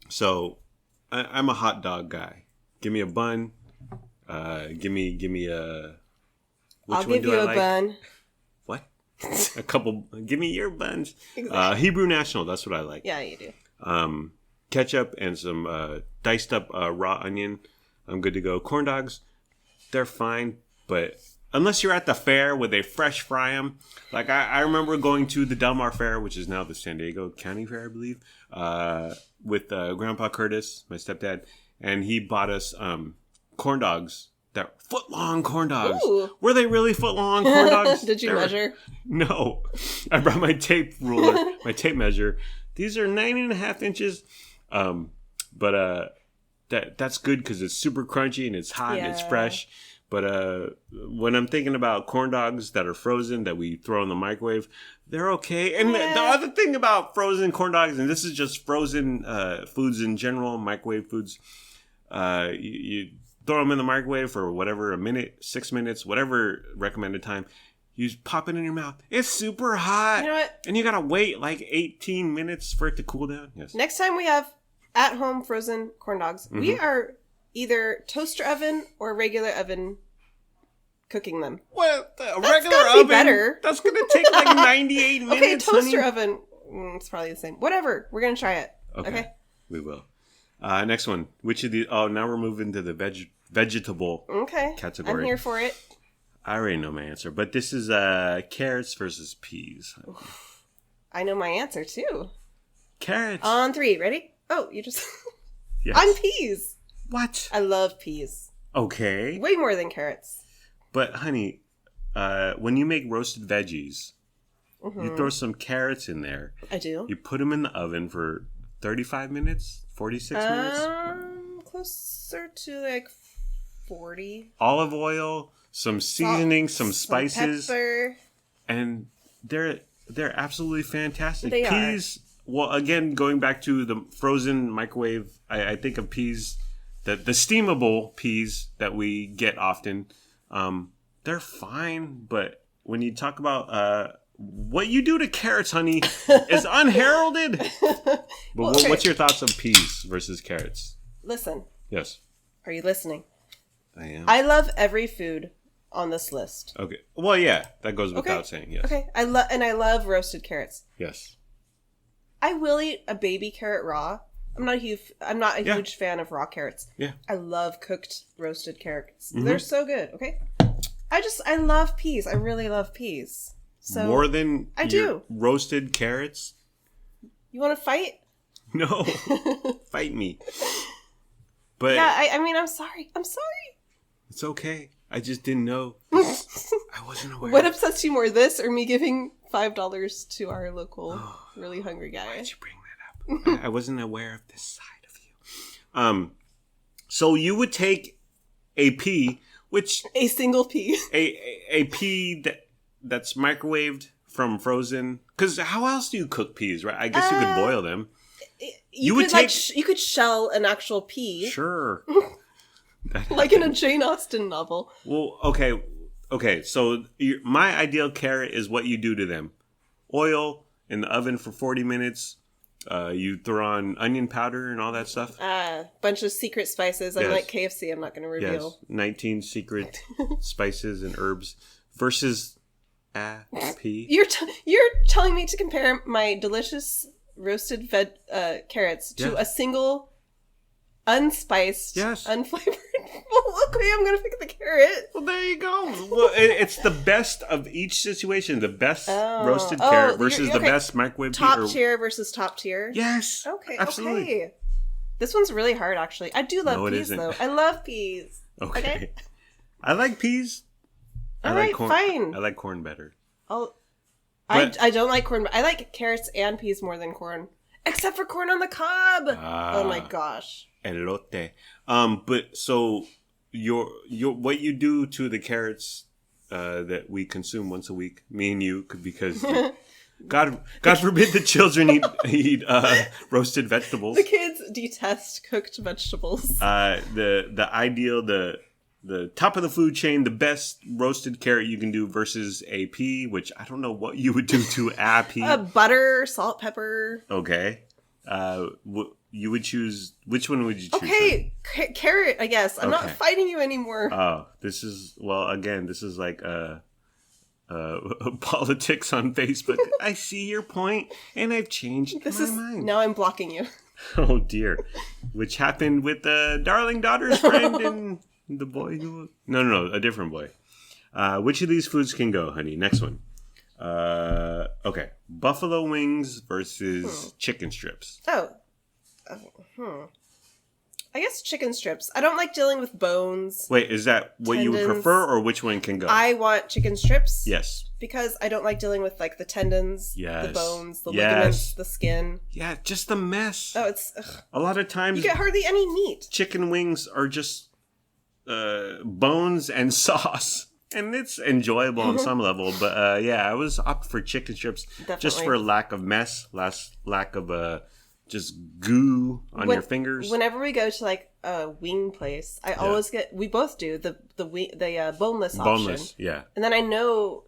So I'm a hot dog guy. Give me a bun. Give me a. I'll give you a bun. What? A couple. Give me your buns. Exactly. Hebrew National. That's what I like. Yeah, you do. Ketchup and some diced up raw onion. I'm good to go. Corn dogs, they're fine, but unless you're at the fair where they fresh fry them. Like I remember going to the Del Mar Fair, which is now the San Diego County Fair, I believe, with Grandpa Curtis, my stepdad, and he bought us corn dogs. That foot-long corn dogs. Ooh. Were they really foot-long corn dogs? Did you measure? No. I brought my tape ruler, my tape measure. These are 9.5 inches. But that's good because it's super crunchy and it's hot and it's fresh. But when I'm thinking about corn dogs that are frozen that we throw in the microwave, they're okay. And the other thing about frozen corn dogs, and this is just frozen foods in general, microwave foods, you throw them in the microwave for whatever, a minute, 6 minutes, whatever recommended time. You pop it in your mouth. It's super hot. You know what? And you gotta wait like 18 minutes for it to cool down. Yes. Next time we have at-home frozen corn dogs, we are either toaster oven or regular oven cooking them. Well, a That's regular gotta be oven. better. That's gonna take like 98 minutes. Okay, toaster honey. oven. It's probably the same. Whatever. We're gonna try it. Okay. We will. Next one. Which of the? Oh, now we're moving to the vegetable category. I'm here for it. I already know my answer, but this is carrots versus peas. I know my answer too. Carrots. On 3. Ready? Oh, you just... Yes. I'm peas. What? I love peas. Okay. Way more than carrots. But, honey, when you make roasted veggies, you throw some carrots in there. I do. You put them in the oven for 35 minutes? 46 minutes? Closer to like 40. Olive oil, some seasoning, some spices. Pepper. And they're absolutely fantastic. They peas, well, again, going back to the frozen microwave, I think of peas, the steamable peas that we get often. They're fine, but when you talk about what you do to carrots, honey, is unheralded. But what's your thoughts on peas versus carrots? Listen. Yes. Are you listening? I am. I love every food on this list. Okay. Well, yeah, that goes without saying. Yes. Okay. I love roasted carrots. Yes. I will eat a baby carrot raw. I'm not a huge fan of raw carrots. Yeah. I love cooked roasted carrots. They're so good. Okay. I love peas. I really love peas. So more than I do. Roasted carrots? You want to fight? No. Fight me. But yeah, I mean, I'm sorry. It's okay. I just didn't know. I wasn't aware. What upsets you more, this or me giving $5 to our local really hungry guy? Why did you bring that up? I wasn't aware of this side of you. So you would take a pea, which a single pea, a pea that's microwaved from frozen. Because how else do you cook peas, right? I guess you could boil them. You could shell an actual pea. Sure. Like in a Jane Austen novel. Well, okay. So my ideal carrot is what you do to them. Oil in the oven for 40 minutes. You throw on onion powder and all that stuff. Bunch of secret spices. Yes. Unlike KFC, I'm not going to reveal. Yes, 19 secret spices and herbs versus a pea. You're telling me to compare my delicious roasted carrots to a single unspiced, unflavored. Well, okay, I'm gonna pick the carrot. Well, there you go. Well, it's the best of each situation. The best roasted carrot versus the best microwave top tier versus top tier. Yes. Okay. Absolutely. Okay. This one's really hard, actually. I do love peas, though. I love peas. Okay. I like peas. All right, corn. Fine. I like corn better. I don't like corn. I like carrots and peas more than corn, except for corn on the cob. Oh my gosh. Elote. But so your what you do to the carrots that we consume once a week, me and you, because God forbid the children eat roasted vegetables. The kids detest cooked vegetables. The ideal, the top of the food chain, the best roasted carrot you can do versus a pea, which I don't know what you would do to a pea. Butter, salt, pepper. Okay. You would choose, which one would you choose? Okay, carrot, I guess. I'm not fighting you anymore. Oh, this is like politics on Facebook. I see your point, and I've changed my mind. Now I'm blocking you. Oh, dear. Which happened with the darling daughter's friend and the boy who... No, a different boy. Which of these foods can go, honey? Next one. Okay. Buffalo wings versus chicken strips. I guess chicken strips. I don't like dealing with bones. Wait, is that what you would prefer, or which one can go? I want chicken strips. Yes. Because I don't like dealing with like the tendons, the bones, the ligaments, the skin. Yeah, just the mess. Oh, it's... A lot of times... You get hardly any meat. Chicken wings are just bones and sauce. And it's enjoyable on some level. But I was up for chicken strips. Definitely. Just for lack of mess, lack of... just goo on your fingers. Whenever we go to like a wing place, I always get. We both do the boneless option. Boneless, yeah. And then I know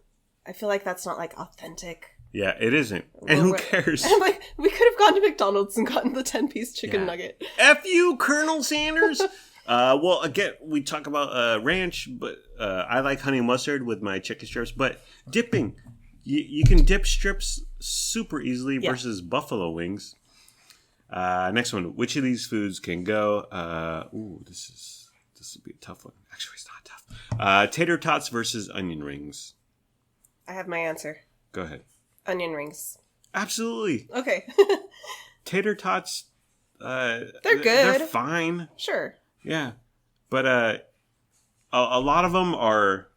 I feel like that's not like authentic. Yeah, it isn't. And who cares? I'm like, we could have gone to McDonald's and gotten the 10-piece chicken nugget. F you, Colonel Sanders. Well, again, we talk about ranch, but I like honey mustard with my chicken strips. But dipping, you can dip strips super easily versus buffalo wings. Next one, which of these foods can go? This would be a tough one. Actually, it's not tough. Tater tots versus onion rings. I have my answer. Go ahead. Onion rings. Absolutely. Okay. Tater tots. They're good. They're fine. Sure. Yeah, but a lot of them are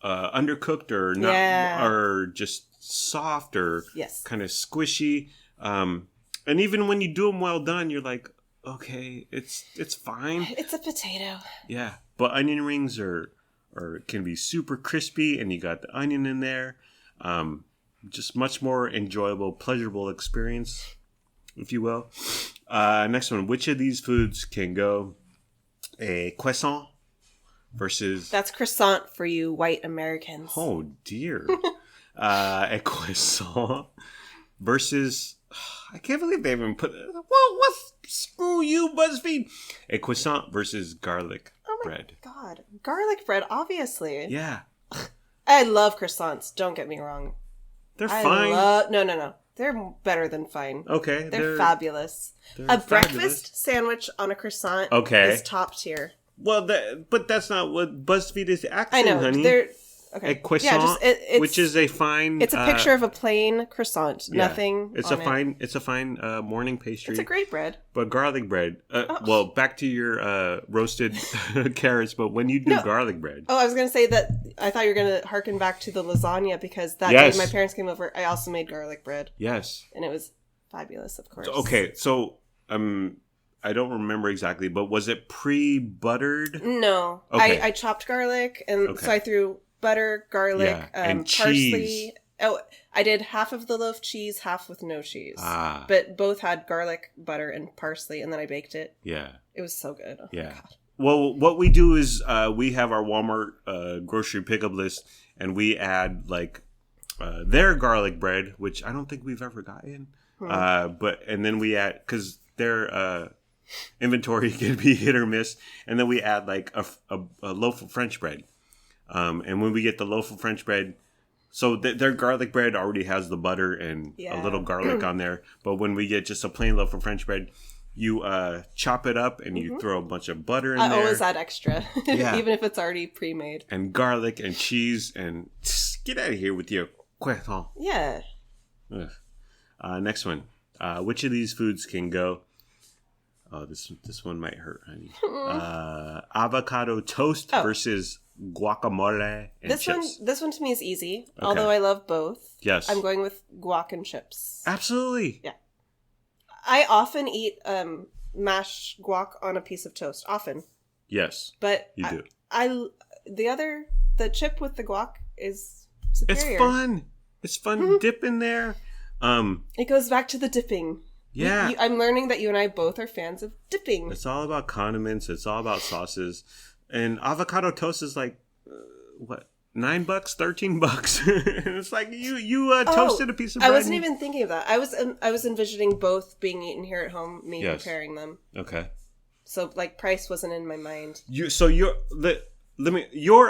undercooked or not, or just soft or kind of squishy. And even when you do them well done, you're like, okay, it's fine. It's a potato. Yeah, but onion rings are can be super crispy, and you got the onion in there. Just much more enjoyable, pleasurable experience, if you will. Next one. Which of these foods can go? A croissant versus... That's croissant for you white Americans. Oh, dear. A croissant versus... I can't believe they even put... Well, screw you, BuzzFeed. A croissant versus garlic bread. Oh, my God. Garlic bread, obviously. Yeah. I love croissants. Don't get me wrong. They're fine. No. They're better than fine. Okay. They're fabulous. A breakfast sandwich on a croissant is top tier. Well, but that's not what BuzzFeed is acting, honey. They're... Okay. A croissant, which is a fine... It's a picture of a plain croissant. Yeah, nothing It's a fine morning pastry. It's a great bread. But garlic bread... Well, back to your roasted carrots, but when you do garlic bread... Oh, I was going to say that I thought you were going to harken back to the lasagna, because that day my parents came over, I also made garlic bread. Yes. And it was fabulous, of course. Okay, so... I don't remember exactly, but was it pre-buttered? No. Okay. I chopped garlic, and so I threw... butter, garlic, and parsley. Cheese. Oh, I did half of the loaf cheese, half with no cheese. But both had garlic, butter, and parsley, and then I baked it. Yeah. It was so good. Oh, yeah. Well, what we do is we have our Walmart grocery pickup list, and we add like their garlic bread, which I don't think we've ever gotten. And then we add, because their inventory can be hit or miss, and then we add like a loaf of French bread. And when we get the loaf of French bread, so their garlic bread already has the butter and a little garlic on there. But when we get just a plain loaf of French bread, you chop it up and you throw a bunch of butter in there. I always add extra, even if it's already pre-made. And garlic and cheese, and get out of here with your croissant. Yeah. Next one. Which of these foods can go? Oh, this one might hurt, honey. Avocado toast versus guacamole and chips. This one to me is easy, although I love both. Yes. I'm going with guac and chips. Absolutely. Yeah. I often eat mashed guac on a piece of toast. Often. Yes. But you do. The chip with the guac is superior. It's fun. Dip in there. It goes back to the dipping. Yeah. I'm learning that you and I both are fans of dipping. It's all about condiments. It's all about sauces. And avocado toast is like, what, $9, $13? And it's like you toasted a piece of bread. I wasn't even thinking of that. I was envisioning both being eaten here at home, preparing them. Okay. So like price wasn't in my mind. Your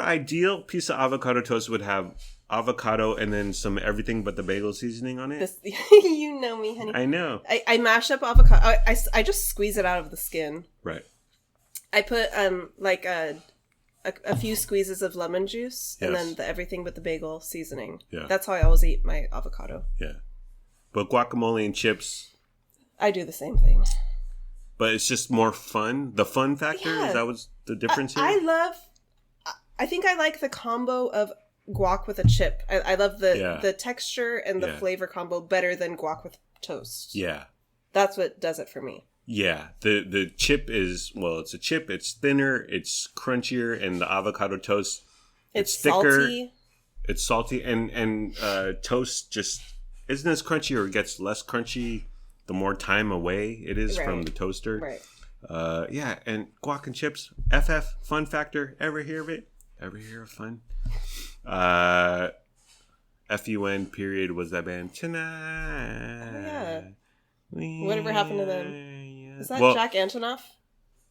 ideal piece of avocado toast would have avocado and then some everything but the bagel seasoning on it. You know me, honey. I know. I mash up avocado. I just squeeze it out of the skin. Right. I put like a few squeezes of lemon juice and then the everything but the bagel seasoning. Yeah. That's how I always eat my avocado. Yeah. But guacamole and chips, I do the same thing. But it's just more fun. The fun factor, is that what's the difference here? I think I like the combo of guac with a chip. I love the texture and the flavor combo better than guac with toast. Yeah. That's what does it for me. Yeah, the chip is, well, it's a chip. It's thinner, it's crunchier, and the avocado toast, it's thicker. Salty. It's salty, and toast just isn't as crunchy, or gets less crunchy the more time away it is from the toaster. Right. Yeah, and guac and chips, fun factor. Ever hear of it? Ever hear of fun? FUN period was that band Tonight. Oh, yeah. Whatever happened to them? Is that Jack Antonoff?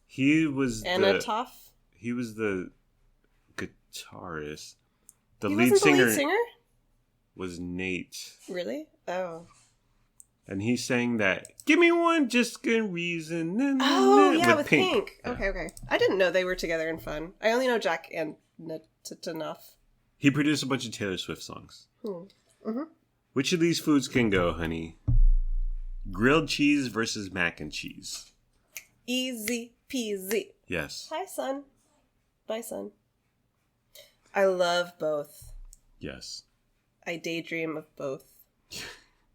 He was Anatoff? He was the guitarist. The lead singer was Nate. Really? Oh. And he sang that "Give Me One Just Good Reason." With Pink. Yeah. Okay. I didn't know they were together in Fun. I only know Jack Antonoff. He produced a bunch of Taylor Swift songs. Mm-hmm. Which of these foods can go, honey? Grilled cheese versus mac and cheese. Easy peasy. Yes. Hi, son. Bye, son. I love both. Yes. I daydream of both.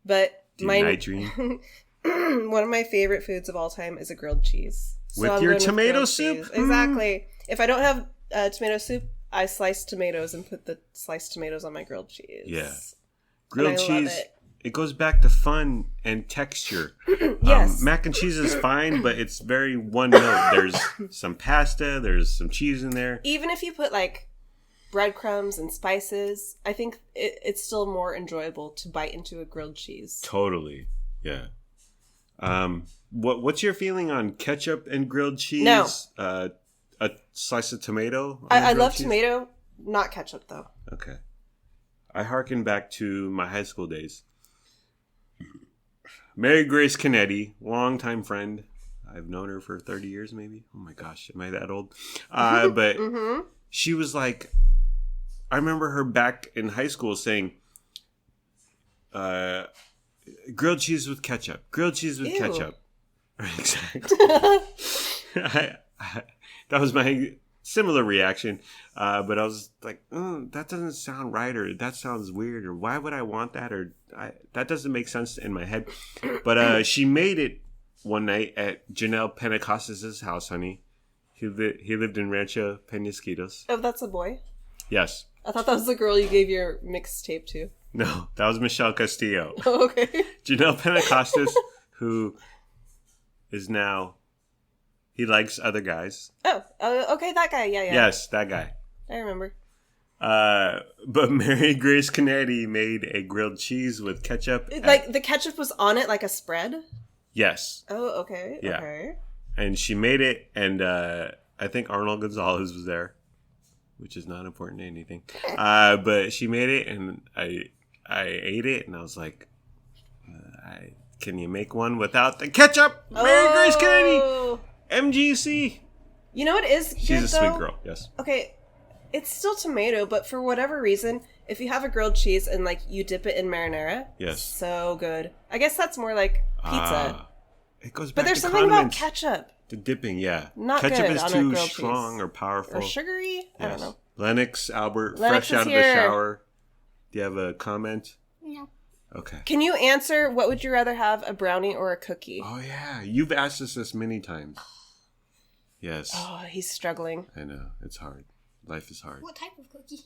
But night dream? One of my favorite foods of all time is a grilled cheese. With your tomato soup? Exactly. If I don't have tomato soup, I slice tomatoes and put the sliced tomatoes on my grilled cheese. Yeah. Grilled cheese, it goes back to fun and texture. Yes. Mac and cheese is fine, but it's very one note. There's some pasta, there's some cheese in there. Even if you put like breadcrumbs and spices, I think it's still more enjoyable to bite into a grilled cheese. Totally. Yeah. What's your feeling on ketchup and grilled cheese? No. A slice of tomato? I love cheese? Tomato, not ketchup though. Okay. I harken back to my high school days. Mary Grace Kennedy, longtime friend. I've known her for 30 years maybe. Oh my gosh, am I that old? But she was like, I remember her back in high school saying, grilled cheese with ketchup. Grilled cheese with ketchup. Exactly. That was my similar reaction. But I was like, that doesn't sound right, or that sounds weird, or why would I want that, or that doesn't make sense in my head. But she made it one night at Janelle Pentecostes' house, honey. He lived in Rancho Penasquitos. Oh, that's a boy? Yes. I thought that was the girl you gave your mixtape to. No, that was Michelle Castillo. Oh, okay. Janelle Pentecostes, who is now... He likes other guys. Oh, okay, that guy. Yeah. Yes, that guy. I remember. But Mary Grace Kennedy made a grilled cheese with ketchup. Like the ketchup was on it like a spread? Yes. Oh, okay. Yeah. Okay. And she made it, and I think Arnold Gonzalez was there, which is not important to anything. But she made it, and I ate it, and I was like, can you make one without the ketchup? Mary Grace Kennedy! MGC. You know what is good, She's a sweet girl, yes. Okay, it's still tomato, but for whatever reason, if you have a grilled cheese and like you dip it in marinara, yes, so good. I guess that's more like pizza. It goes back but there's to something condiments. about ketchup. The dipping, yeah. Not ketchup good is on too a grilled strong cheese. or powerful. Or sugary? Yes. I don't know. Lennox, Albert, Lennox fresh out of here. the shower. Do you have a comment? No. Okay. Can you answer, what would you rather have, a brownie or a cookie? Oh, yeah. You've asked us this many times. Yes. Oh, he's struggling. I know. It's hard. Life is hard. What type of cookie?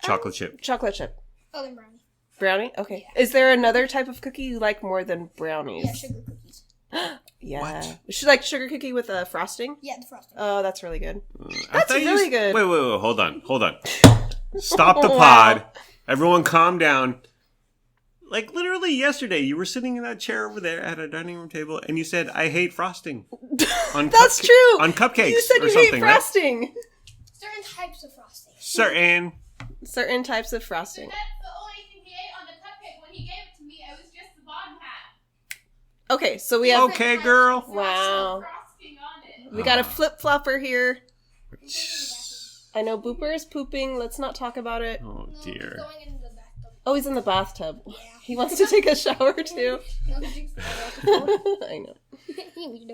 Chocolate chip. Chocolate chip. Oh, then brownie. Brownie? Okay. Yeah. Is there another type of cookie you like more than brownies? Yeah, sugar cookies. Yeah. What? Should like sugar cookie with a frosting? Yeah, the frosting. Oh, that's really good. That's really good. Wait. Hold on. Stop the pod. Everyone calm down. Like, literally yesterday, you were sitting in that chair over there at a dining room table, and you said, I hate frosting. That's true. On cupcakes you said or you something, hate frosting. Right? Certain types of frosting. Certain types of frosting. That's the only thing he ate on the cupcake. When he gave it to me, it was just the bottom half. Okay, so we have... Okay, girl. Wow. Frosting on it. We got a flip-flopper here. I know Booper is pooping. Let's not talk about it. Oh, dear. No, he's going in the bathtub. Oh, he's in the bathtub. Yeah. He wants to take a shower, too. No, he drinks the water. I know.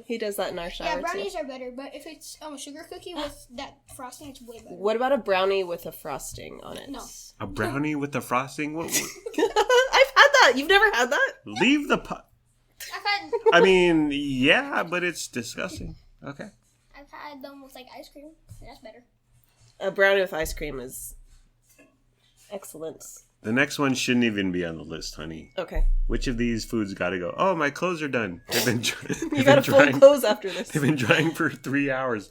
He does that in our shower, Yeah, brownies too. are better, but if it's a sugar cookie with that frosting, it's way better. What about a brownie with a frosting on it? No. A brownie with the frosting? What? I've had that. You've never had that? Leave the pot. I've Yeah, but it's disgusting. Okay. had them with like ice cream. That's better. A brownie with ice cream is excellent. The next one shouldn't even be on the list, honey. Okay. Which of these foods got to go? Oh, my clothes are done. They've been You gotta fold clothes after this. They've been drying for 3 hours.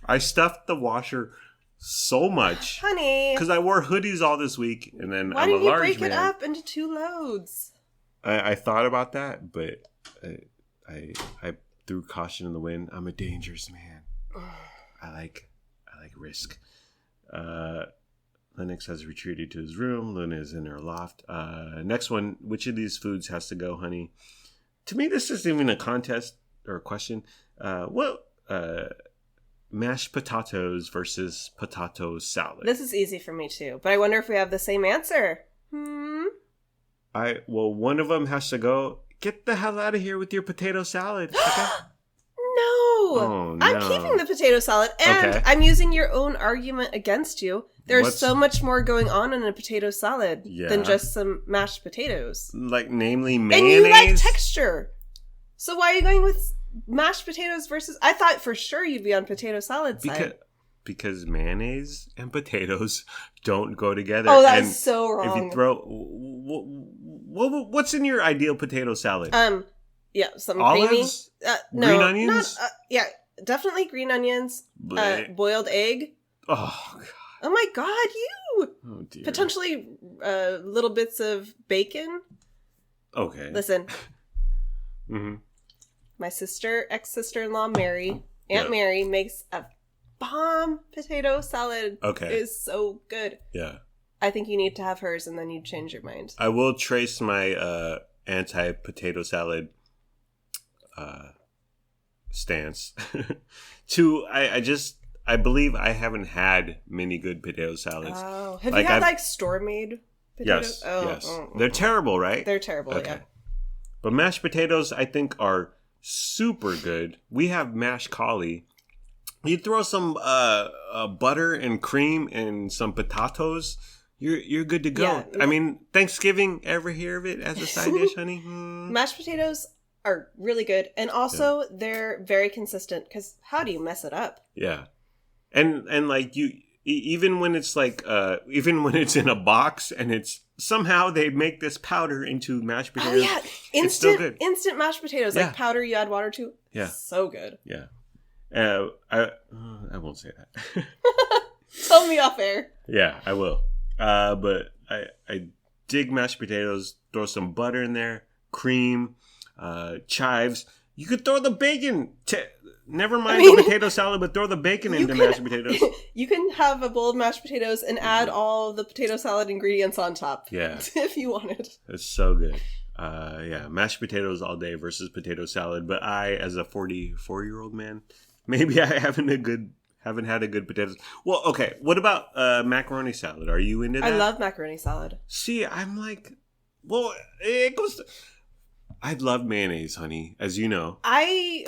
I stuffed the washer so much. Honey. Because I wore hoodies all this week, and then Why I'm a didn't you large break man. it up into 2 loads? I thought about that, but I threw caution in the wind. I'm a dangerous man. I like risk. Lennox has retreated to his room. Luna is in her loft. Next one, which of these foods has to go, honey? To me, this isn't even a contest or a question. Mashed potatoes versus potato salad. This is easy for me too, but I wonder if we have the same answer. One of them has to go. Get the hell out of here with your potato salad. Okay? No. Oh, no. I'm keeping the potato salad, and Okay. I'm using your own argument against you. There's so much more going on in a potato salad than just some mashed potatoes. Like, namely mayonnaise? And you like texture. So why are you going with mashed potatoes versus... I thought for sure you'd be on potato salad side. Because mayonnaise and potatoes don't go together. Oh, that's so wrong. If you throw... What's in your ideal potato salad? Yeah, some olives? Creamy. Green onions? Yeah, definitely green onions. Boiled egg. Oh, God. Oh, my God, you! Oh, dear. Potentially little bits of bacon. Okay. Listen. Mm-hmm. My ex-sister-in-law, Mary, Aunt Mary, makes a bomb potato salad. Okay. It is so good. Yeah. I think you need to have hers and then you change your mind. I will trace my anti-potato salad stance to I believe I haven't had many good potato salads. Oh, have you had store-made potatoes? Yes. They're terrible, right? They're terrible, yeah. But mashed potatoes, I think, are super good. We have mashed cauli. You throw some butter and cream and some potatoes, you're good to go. Yeah. I mean, Thanksgiving, ever hear of it as a side dish, honey? Mashed potatoes are really good, and also they're very consistent. Because how do you mess it up? Yeah, and like you, even when it's even when it's in a box and it's somehow they make this powder into mashed potatoes. Oh yeah, it's still good. Instant mashed potatoes, like powder you add water to. Yeah, so good. Yeah, I won't say that. Tell me off air. Yeah, I will. But I dig mashed potatoes. Throw some butter in there, cream, chives. You could throw the bacon. Never mind the potato salad, but throw the bacon into mashed potatoes. You can have a bowl of mashed potatoes and add all the potato salad ingredients on top. Yeah. If you wanted. It's so good. Mashed potatoes all day versus potato salad. But I, as a 44-year-old man, maybe I haven't had a good potatoes. Well, okay. What about macaroni salad? Are you into that? I love macaroni salad. See, I'm like, well, it goes. I love mayonnaise, honey, as you know. I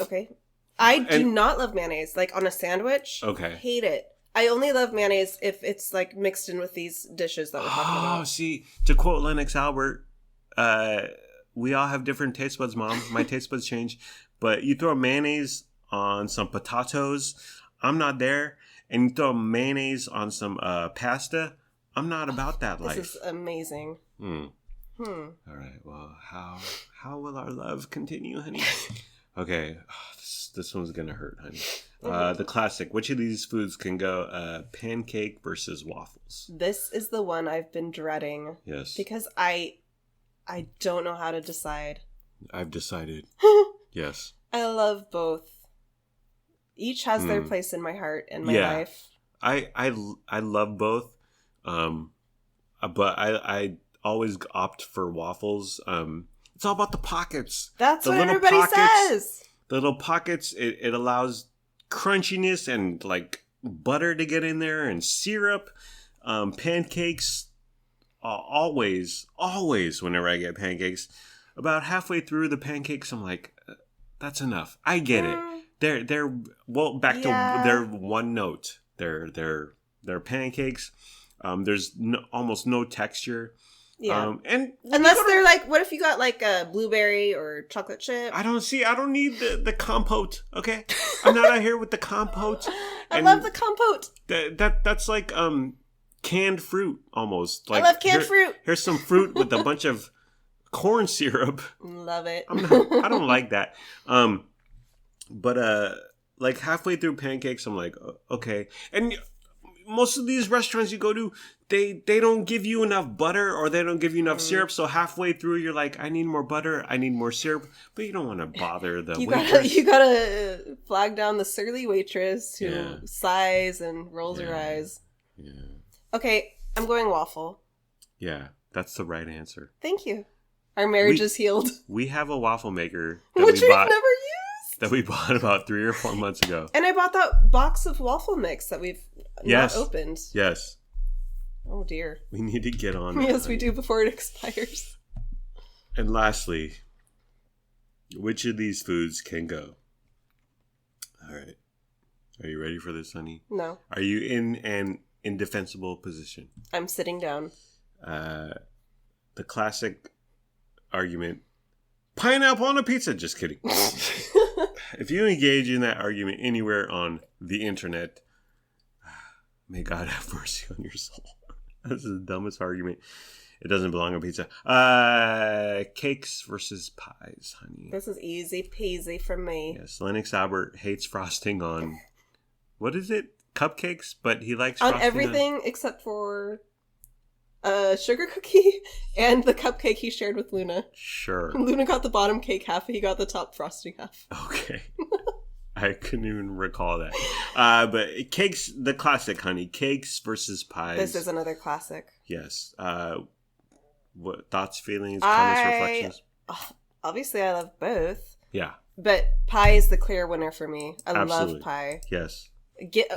do not love mayonnaise. Like on a sandwich. Okay. Hate it. I only love mayonnaise if it's like mixed in with these dishes that we're talking about. Oh, see, to quote Lennox Albert, we all have different taste buds, Mom. My taste buds change. But you throw mayonnaise on some potatoes, I'm not there. And you throw mayonnaise on some pasta, I'm not about that life. This is amazing. All right. Well, how will our love continue, honey? Okay. This one's going to hurt, honey. The classic. Which of these foods can go pancake versus waffles? This is the one I've been dreading. Yes. Because I don't know how to decide. I've decided. Yes. I love both. Each has their place in my heart and my life. I love both. But I always opt for waffles. It's all about the pockets. That's what everybody says. The little pockets, it allows crunchiness and like butter to get in there and syrup. Pancakes, always whenever I get pancakes, about halfway through the pancakes, I'm like, that's enough. I get it. They're back to their one note. They're pancakes. There's almost no texture. Yeah. And unless they're like, what if you got like a blueberry or chocolate chip? I don't need the compote. Okay, I'm not out here with the compote. I love the compote. That's like canned fruit almost. Like, I love canned fruit. Here's some fruit with a bunch of corn syrup. Love it. I don't like that. But like halfway through pancakes, I'm like, okay. And most of these restaurants you go to, they don't give you enough butter or they don't give you enough syrup. So halfway through, you're like, I need more butter, I need more syrup, but you don't want to bother the waitress. You gotta flag down the surly waitress who sighs and rolls her eyes. Yeah. Okay, I'm going waffle. Yeah, that's the right answer. Thank you. Our marriage is healed. We have a waffle maker which we've never used. That we bought about 3 or 4 months ago. And I bought that box of waffle mix that we've not opened. Yes. Oh dear. We need to get on that. Yes, we do before it expires. And lastly, which of these foods can go? All right. Are you ready for this, honey? No. Are you in an indefensible position? I'm sitting down. The classic argument, pineapple on a pizza. Just kidding. If you engage in that argument anywhere on the internet, may God have mercy on your soul. This is the dumbest argument. It doesn't belong on pizza. Cakes versus pies, honey. This is easy peasy for me. Yes, Lennox Albert hates frosting on, what is it? Cupcakes, but he likes on frosting everything except for sugar cookie and the cupcake he shared with Luna. Sure. Luna got the bottom cake half, he got the top frosting half. Okay. I couldn't even recall that. But cakes, the classic, honey. Cakes versus pies. This is another classic. Yes. What thoughts, feelings, comments, reflections? Obviously, I love both. Yeah. But pie is the clear winner for me. I Absolutely. love pie. Yes. Get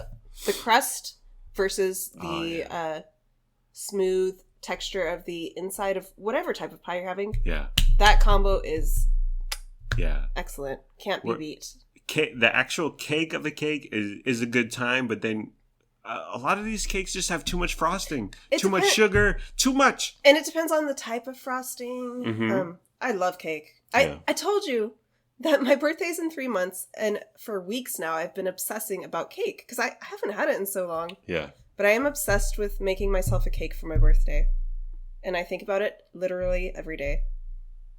the crust versus the smooth texture of the inside of whatever type of pie you're having. Yeah. That combo is excellent. Can't be beat. The actual cake of a cake is a good time, but then a lot of these cakes just have too much frosting, too much sugar, too much. And it depends on the type of frosting. Mm-hmm. I love cake. I told you that my birthday's in 3 months, and for weeks now I've been obsessing about cake because I haven't had it in so long. Yeah. But I am obsessed with making myself a cake for my birthday. And I think about it literally every day.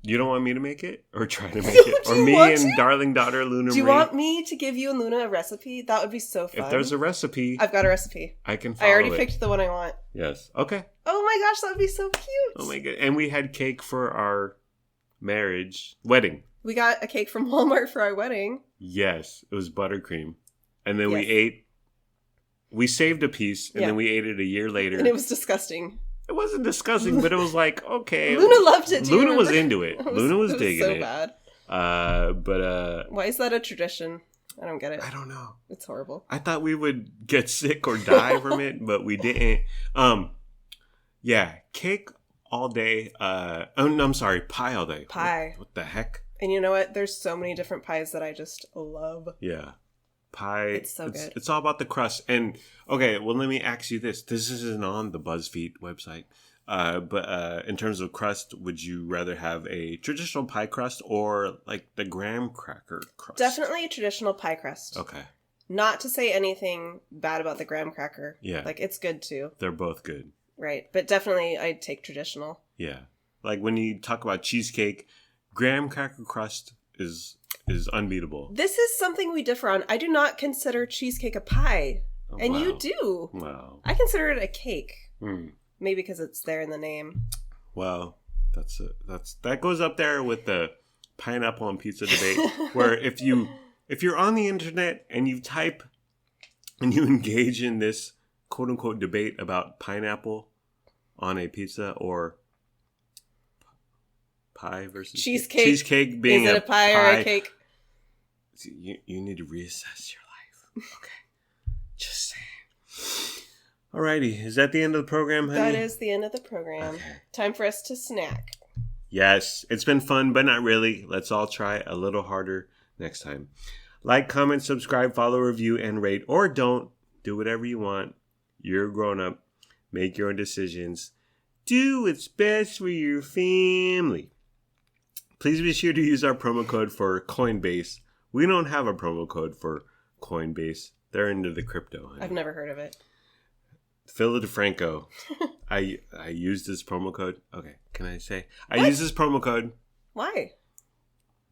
You don't want me to make it? Or try to make it? Or me and darling daughter Luna Marie? Do you want me to give you and Luna a recipe? That would be so fun. If there's a recipe... I've got a recipe. I can follow it. I already picked the one I want. Yes. Okay. Oh my gosh, that would be so cute. Oh my god. And we had cake for our wedding. We got a cake from Walmart for our wedding. Yes. It was buttercream. And then we saved a piece, and then we ate it a year later. And it was disgusting. It wasn't disgusting, but it was like, okay. Luna loved it. Luna was into it. Luna was digging it. It was so bad. But why is that a tradition? I don't get it. I don't know. It's horrible. I thought we would get sick or die from it, but we didn't. Yeah, cake all day. I'm sorry, pie all day. Pie. What the heck? And you know what? There's so many different pies that I just love. Yeah. Pie. It's so good. It's all about the crust. And okay, well, let me ask you this. This isn't on the BuzzFeed website. But in terms of crust, would you rather have a traditional pie crust or like the graham cracker crust? Definitely a traditional pie crust. Okay. Not to say anything bad about the graham cracker. Yeah. Like, it's good too. They're both good. Right. But definitely I'd take traditional. Yeah. Like when you talk about cheesecake, graham cracker crust is unbeatable. This is something we differ on. I do not consider cheesecake a pie. Oh, and wow. you do. Wow. I consider it a cake. Hmm. Maybe because it's there in the name. Well, that goes up there with the pineapple on pizza debate, where if you're on the internet and you type and you engage in this quote unquote debate about pineapple on a pizza or pie versus cheesecake being is it a pie or a cake? You need to reassess your life. Okay. Just saying. Alrighty. Is that the end of the program, honey? That is the end of the program. Okay. Time for us to snack. Yes. It's been fun, but not really. Let's all try a little harder next time. Like, comment, subscribe, follow, review, and rate. Or don't. Do whatever you want. You're a grown-up. Make your own decisions. Do what's best for your family. Please be sure to use our promo code for Coinbase. We don't have a promo code for Coinbase. They're into the crypto. Honey. I've never heard of it. Phil DeFranco. I used this promo code. Okay, can I say? I used this promo code. Why?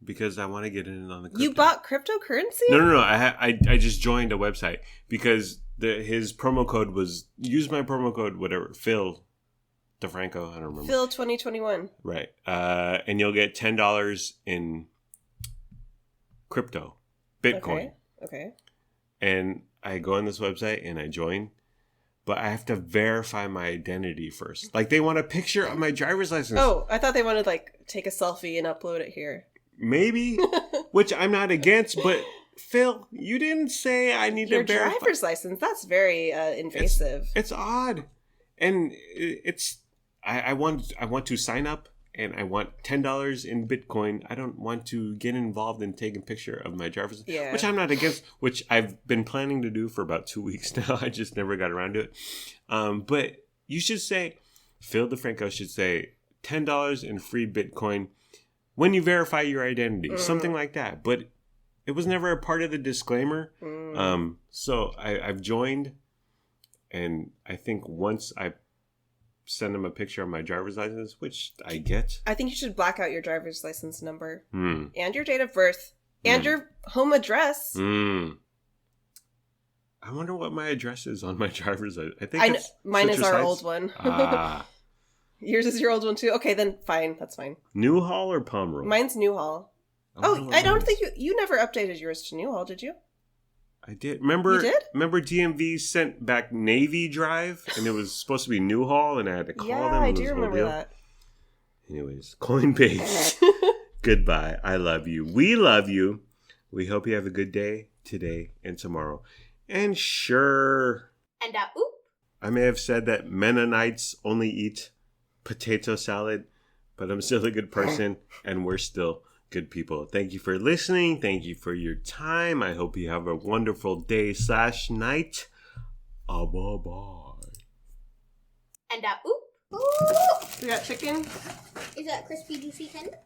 Because I want to get in on the crypto. You bought cryptocurrency? No. I just joined a website because his promo code was, use my promo code, whatever, Phil DeFranco, I don't remember. Phil 2021. Right. And you'll get $10 in crypto, Bitcoin. Okay. And I go on this website and I join, but I have to verify my identity first. Like, they want a picture of my driver's license. Oh, I thought they wanted, like, take a selfie and upload it here. Maybe, which I'm not against, but Phil, you didn't say I need to verify. Your driver's license, that's very invasive. It's odd. And it's, I want to sign up and I want $10 in Bitcoin. I don't want to get involved in taking a picture of my driver's license, which I'm not against, which I've been planning to do for about 2 weeks now. I just never got around to it. But you should say, Phil DeFranco should say $10 in free Bitcoin when you verify your identity, something like that. But it was never a part of the disclaimer. So I've joined, and I think once I send them a picture of my driver's license, which I get. I think you should black out your driver's license number and your date of birth and your home address. I wonder what my address is on my driver's license. I think mine is our old one. Yours is your old one too? Okay, then fine. That's fine. Newhall or Pomeroy? Mine's Newhall. I don't think you never updated yours to Newhall, did you? I did. Remember, you did? Remember DMV sent back Navy Drive, and it was supposed to be Newhall, and I had to call them. Yeah, I do remember that. Anyways, Coinbase. Goodbye. I love you. We love you. We hope you have a good day today and tomorrow. And sure. And oop. I may have said that Mennonites only eat potato salad, but I'm still a good person, and we're still good people. Thank you for listening. Thank you for your time. I hope you have a wonderful day/night. Bye-bye. And oop. We got chicken. Is that crispy, juicy tender?